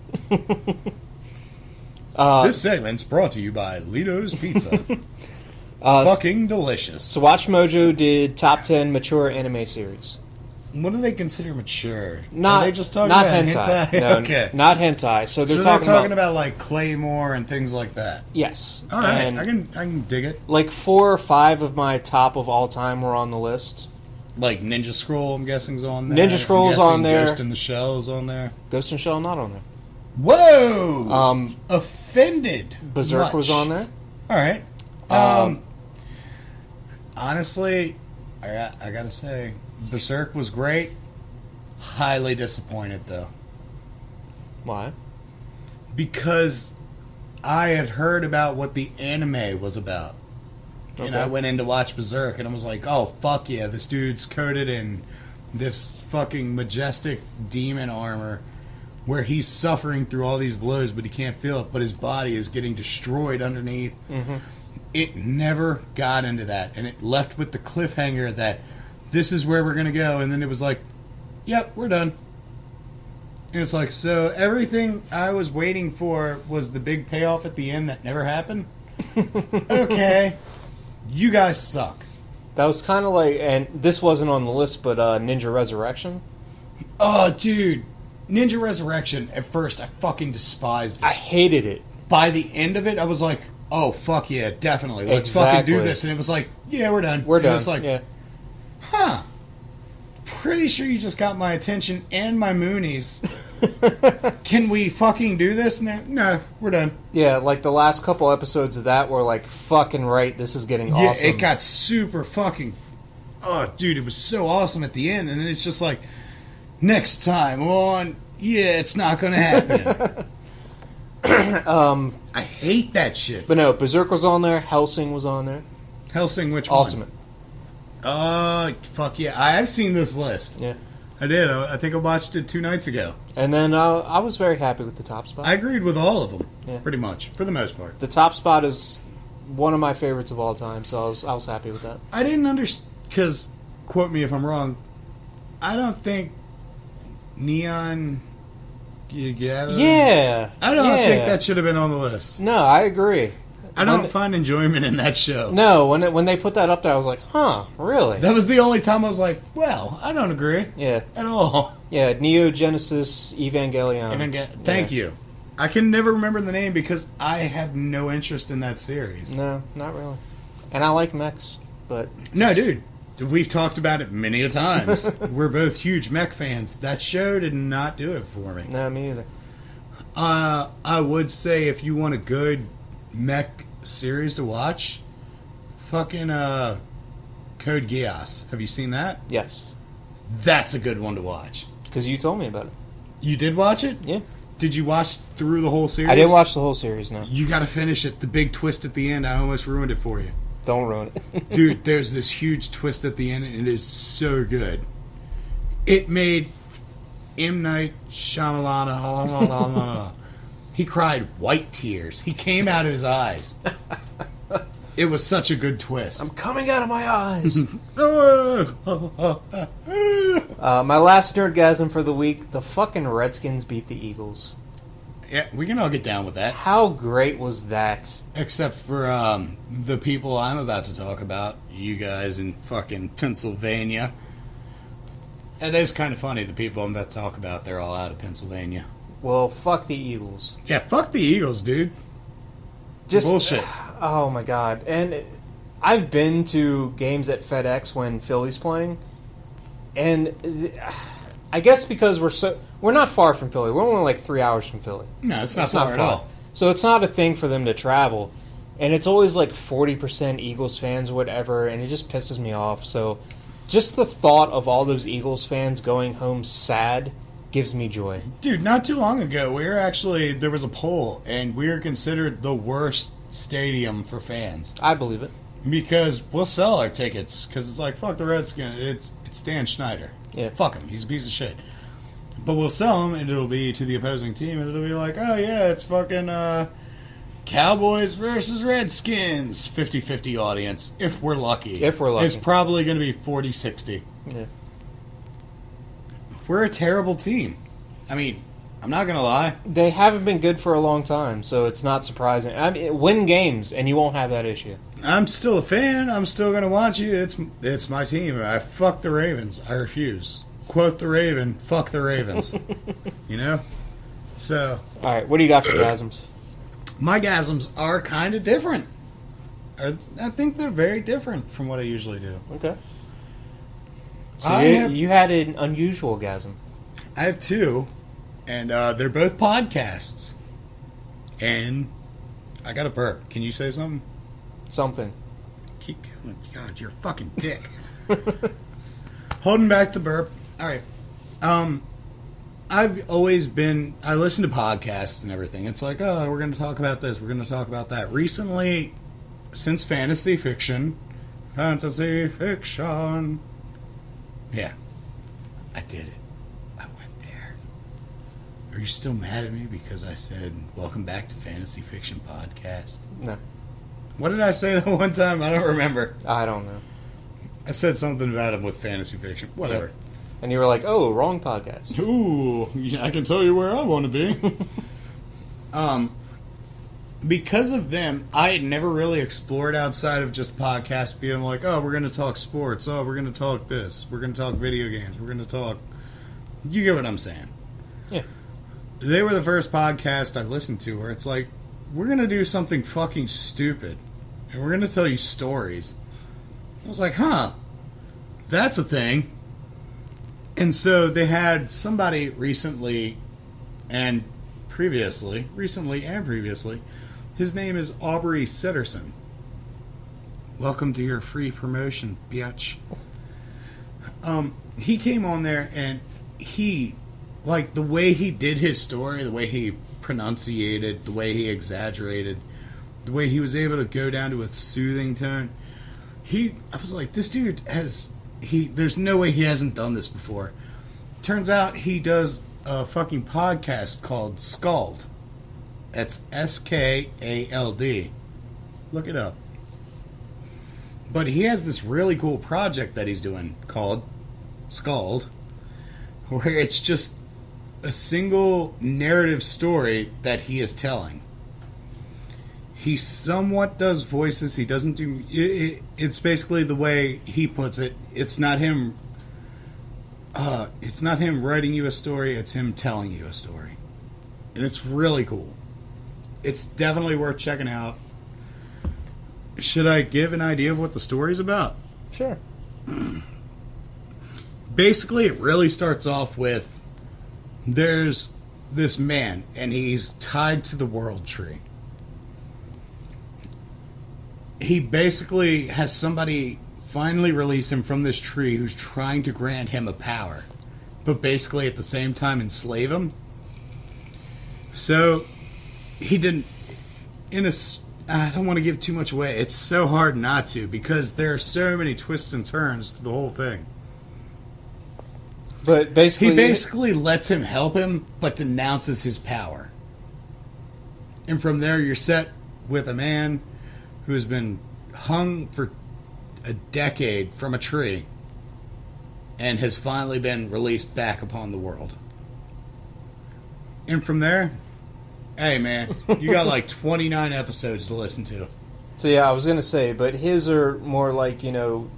This segment's brought to you by Lito's Pizza. Fucking delicious. So Watch Mojo did top 10 mature anime series. What do they consider mature? Not, Are they just talking not about hentai. hentai? No, Okay. not hentai. So they're So talking, they're talking about like Claymore and things like that. Yes. All right, And I can dig it. like 4 or 5 of my top of all time were on the list. Like Ninja Scroll, I'm guessing, is on there. Ninja Scroll's I'm guessing on there. Ghost in the Shell is on there. Ghost in Shell not on there. Whoa! Offended. Berserk much. was on there. All right. Honestly, I gotta say, Berserk was great. Highly disappointed though, Why? because I had heard about what the anime was about, and Okay. I went in to watch Berserk, and I was like, "Oh fuck yeah, this dude's coated in this fucking majestic demon armor." Where he's suffering through all these blows, but he can't feel it, but his body is getting destroyed underneath. Mm-hmm. It never got into that, and it left with the cliffhanger that this is where we're going to go, and then it was like, yep, we're done. And it's like, so everything I was waiting for was the big payoff at the end that never happened? Okay. You guys suck. That was kind of like, and this wasn't on the list, but Ninja Resurrection. Oh, dude. Ninja Resurrection, at first, I fucking despised it. I hated it. By the end of it, I was like, oh, fuck yeah, definitely. Let's fucking do this. And it was like, yeah, we're done. We're and done. It was like, yeah. huh. Pretty sure you just got my attention and my moonies. Can we fucking do this? No, we're done. Yeah, like the last couple episodes of that were like, fucking right, this is getting Yeah, awesome. it got super fucking... Oh, dude, it was so awesome at the end. And then it's just like, next time on... Yeah, it's not going to happen. I hate that shit. But no, Berserk was on there, Hellsing was on there. Hellsing, which one? Ultimate. Fuck yeah. I've seen this list. Yeah. I did. I think I watched it 2 nights ago. And then I was very happy with the top spot. I agreed with all of them, Yeah. pretty much, for the most part. The top spot is one of my favorites of all time, so I was happy with that. I didn't understand, because, quote me if I'm wrong, I don't think Neon... Yeah. I don't think that should have been on the list. No, I agree. I don't find enjoyment in that show. No, when they put that up there, I was like, huh, really? That was the only time I was like, well, I don't agree. Yeah. At all. Yeah, Neo Genesis Evangelion. Thank you. I can never remember the name because I have no interest in that series. No, not really. And I like mechs, but... No, dude. We've talked about it many a times. We're both huge mech fans. That show did not do it for me. No, me either. I would say if you want a good mech series to watch, fucking Code Geass. Have you seen that? Yes. That's a good one to watch. Because you told me about it. You did watch it? Yeah. Did you watch through the whole series? I didn't watch the whole series, no. You gotta finish it. The big twist at the end, I almost ruined it for you. Don't ruin it. Dude, there's this huge twist at the end, and it is so good. It made M. Night Shyamalan... He cried white tears. He came out of his eyes. It was such a good twist. I'm coming out of my eyes. My last nerdgasm for the week, the fucking Redskins beat the Eagles. Yeah, we can all get down with that. How great was that? Except for the people I'm about to talk about. You guys in fucking Pennsylvania. It is kind of funny, the people I'm about to talk about, they're all out of Pennsylvania. Well, fuck the Eagles. Yeah, fuck the Eagles, dude. Just bullshit. Oh my god. And I've been to games at FedEx when Philly's playing, and I guess because we're not far from Philly. We're only like 3 hours from Philly. No, it's not far at all. So it's not a thing for them to travel. And it's always like 40% Eagles fans or whatever, and it just pisses me off. So just the thought of all those Eagles fans going home sad gives me joy. Dude, not too long ago, there was a poll, and we were considered the worst stadium for fans. I believe it. Because we'll sell our tickets, because it's like, fuck the Redskins, it's Dan Schneider. Yeah. Fuck him, he's a piece of shit. But we'll sell them, and it'll be to the opposing team, and it'll be like, oh yeah, it's fucking Cowboys versus Redskins, 50-50 audience, if we're lucky. If we're lucky. It's probably going to be 40-60. Yeah. We're a terrible team. I mean, I'm not going to lie. They haven't been good for a long time, so it's not surprising. I mean, win games, and you won't have that issue. I'm still a fan. I'm still going to watch you. It's my team. I fuck the Ravens. I refuse. Quote the Raven, fuck the Ravens. You know? So. All right, what do you got for gasms? My gasms are kind of different. I think they're very different from what I usually do. Okay. So you had an unusual gasm. I have two, and they're both podcasts. And I got a burp. Can you say something? Something. Oh my God, you're a fucking dick. Holding back the burp. All right. I've always been... I listen to podcasts and everything. It's like, oh, we're going to talk about this. We're going to talk about that. Recently, since fantasy fiction... Yeah. I did it. I went there. Are you still mad at me because I said, welcome back to Fantasy Fiction Podcast? No. What did I say that one time? I don't remember. I don't know. I said something about him with fantasy fiction. Whatever. Yeah. And you were like, oh, wrong podcast. Ooh, I can tell you where I want to be. Because of them, I had never really explored outside of just podcasts being like, oh, we're going to talk sports. Oh, we're going to talk this. We're going to talk video games. We're going to talk... You get what I'm saying. Yeah. They were the first podcast I listened to where it's like, we're going to do something fucking stupid. And we're going to tell you stories. I was like, huh, that's a thing. And so they had somebody recently and previously, his name is Aubrey Sitterson. Welcome to your free promotion, biatch. He came on there and he, like the way he did his story, the way he pronunciated, the way he exaggerated, the way he was able to go down to a soothing tone. I was like, this dude there's no way he hasn't done this before. Turns out he does a fucking podcast called Skald. That's Skald. Look it up. But he has this really cool project that he's doing called Skald, where it's just a single narrative story that he is telling. He somewhat does voices. He doesn't do... It's basically the way he puts it. It's not him... it's not him writing you a story. It's him telling you a story. And it's really cool. It's definitely worth checking out. Should I give an idea of what the story's about? Sure. Basically, it really starts off with... There's this man, and he's tied to the world tree. He basically has somebody finally release him from this tree who's trying to grant him a power, but basically at the same time enslave him. So he didn't... I don't want to give too much away. It's so hard not to, because there are so many twists and turns to the whole thing. But basically... He basically lets him help him, but denounces his power. And from there, you're set with a man who has been hung for a decade from a tree and has finally been released back upon the world. And from there, hey man, you got like 29 episodes to listen to. So yeah, I was going to say, but his are more like,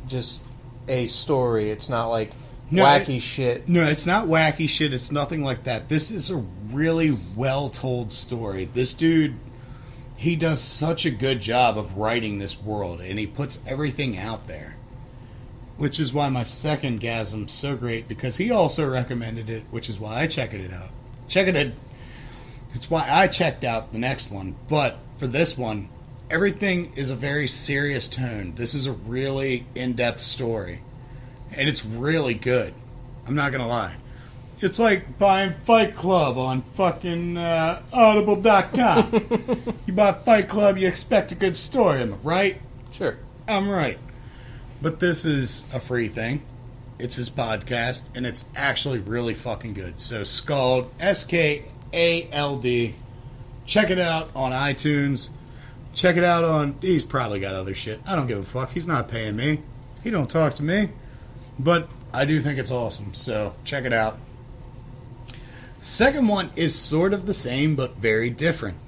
just a story. It's not like wacky shit. No, it's not wacky shit. It's nothing like that. This is a really well-told story. This dude... He does such a good job of writing this world, and he puts everything out there. Which is why my second gasm's so great, because he also recommended it, which is why I checked it out. It's why I checked out the next one. But for this one, everything is a very serious tone. This is a really in-depth story. And it's really good. I'm not going to lie. It's like buying Fight Club on fucking Audible.com. You buy Fight Club, you expect a good story, am I right? Sure. I'm right. But this is a free thing. It's his podcast, and it's actually really fucking good. So Skald, Skald. Check it out on iTunes. Check it out on... He's probably got other shit. I don't give a fuck. He's not paying me. He don't talk to me. But I do think it's awesome, so check it out. Second one is sort of the same, but very different.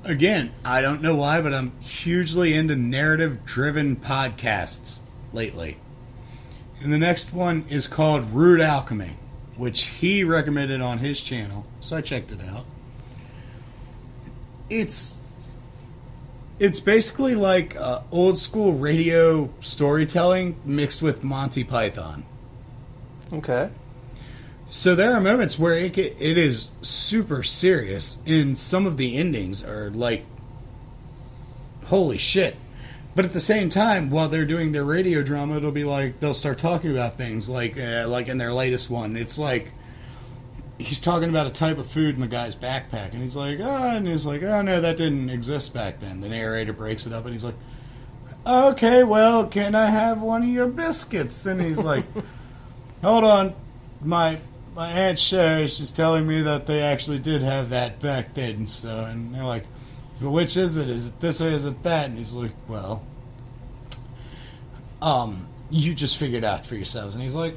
Again, I don't know why, but I'm hugely into narrative-driven podcasts lately. And the next one is called Rude Alchemy, which he recommended on his channel, so I checked it out. It's basically like old school radio storytelling mixed with Monty Python. Okay. So there are moments where it is super serious, and some of the endings are like, holy shit. But at the same time, while they're doing their radio drama, it'll be like, they'll start talking about things like in their latest one. It's like, he's talking about a type of food in the guy's backpack, and he's like, oh no, that didn't exist back then. The narrator breaks it up, and he's like, okay, well, can I have one of your biscuits? And he's like, hold on, my Aunt Sherry, she's telling me that they actually did have that back then. So, and they're like, well, which is it? Is it this or is it that? And he's like, well, you just figured out for yourselves. And he's like,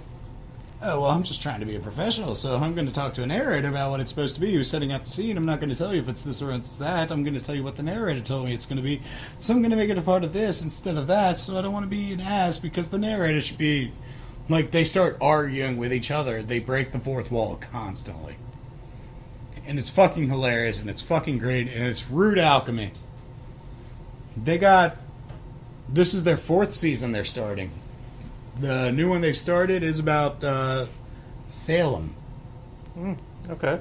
oh, well, I'm just trying to be a professional, so I'm going to talk to a narrator about what it's supposed to be. Who's setting up the scene. I'm not going to tell you if it's this or it's that. I'm going to tell you what the narrator told me it's going to be. So I'm going to make it a part of this instead of that, so I don't want to be an ass, because the narrator should be... Like, they start arguing with each other. They break the fourth wall constantly. And it's fucking hilarious, and it's fucking great, and it's Rude Alchemy. They got... This is their 4th season they're starting. The new one they've started is about Salem. Okay.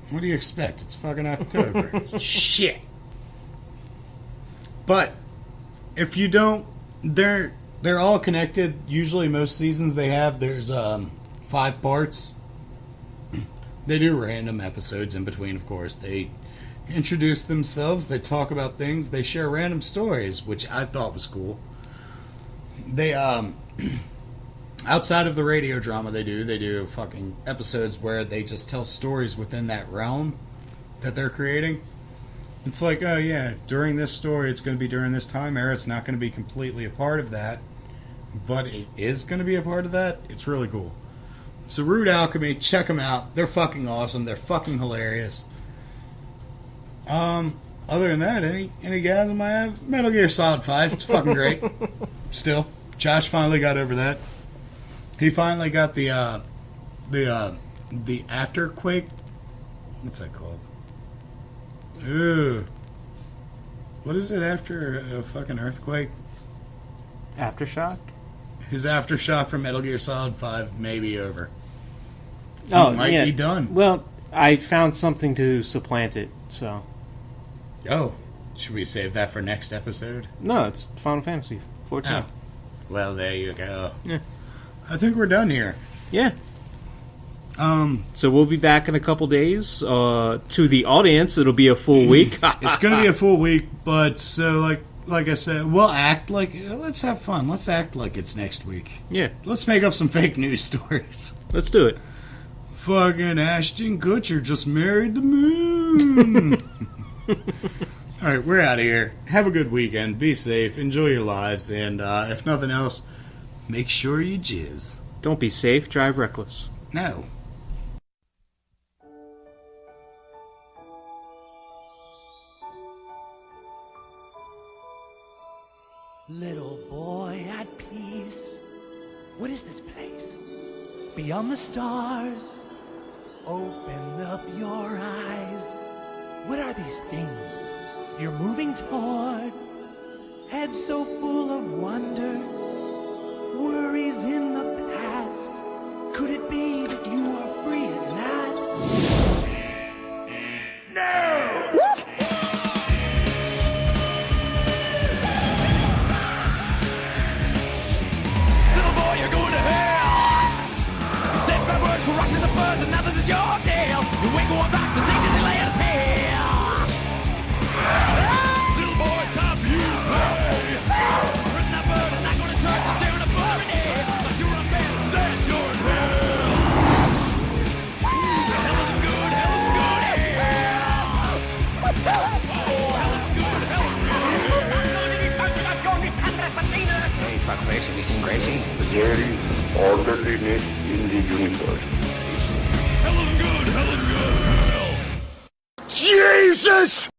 What do you expect? It's fucking October. Shit. But, if you don't... They're all connected. Usually most seasons there's 5 parts. They do random episodes in between, of course. They introduce themselves, they talk about things, they share random stories, which I thought was cool. They outside of the radio drama they do fucking episodes where they just tell stories within that realm that they're creating. It's like, oh yeah, during this story it's going to be during this time era. It's not going to be completely a part of that, but it is going to be a part of that. It's really cool. So Rude Alchemy, check them out. They're fucking awesome. They're fucking hilarious. Other than that, any guys I have? Metal Gear Solid 5. It's fucking great. Still, Josh finally got over that. He finally got the afterquake. What's that called? Ooh. What is it after a fucking earthquake? Aftershock? His aftershock from Metal Gear Solid 5 may be over. Oh, it might be done. Well, I found something to supplant it, so... Oh. Should we save that for next episode? No, it's Final Fantasy 14. Oh. Well, there you go. Yeah. I think we're done here. Yeah. So we'll be back in a couple days. To the audience, it'll be a full week. It's going to be a full week, but so like I said, we'll act like, let's have fun. Let's act like it's next week. Yeah. Let's make up some fake news stories. Let's do it. Fucking Ashton Kutcher just married the moon. All right, we're out of here. Have a good weekend. Be safe. Enjoy your lives. And if nothing else, make sure you jizz. Don't be safe. Drive reckless. No. Little boy at peace. What is this place? Beyond the stars. Open up your eyes. What are these things you're moving toward? Head so full of wonder. Worries in the past. Could it be that you are free at last? No! Little boy, you're going to hell. You set my words for rocking the fuzz, and now this is your tale. You ain't going back to see Disneyland's hell. Little boy, time for you to play. Darkface, have you seen Gracie? There is orderliness in the universe. Jesus!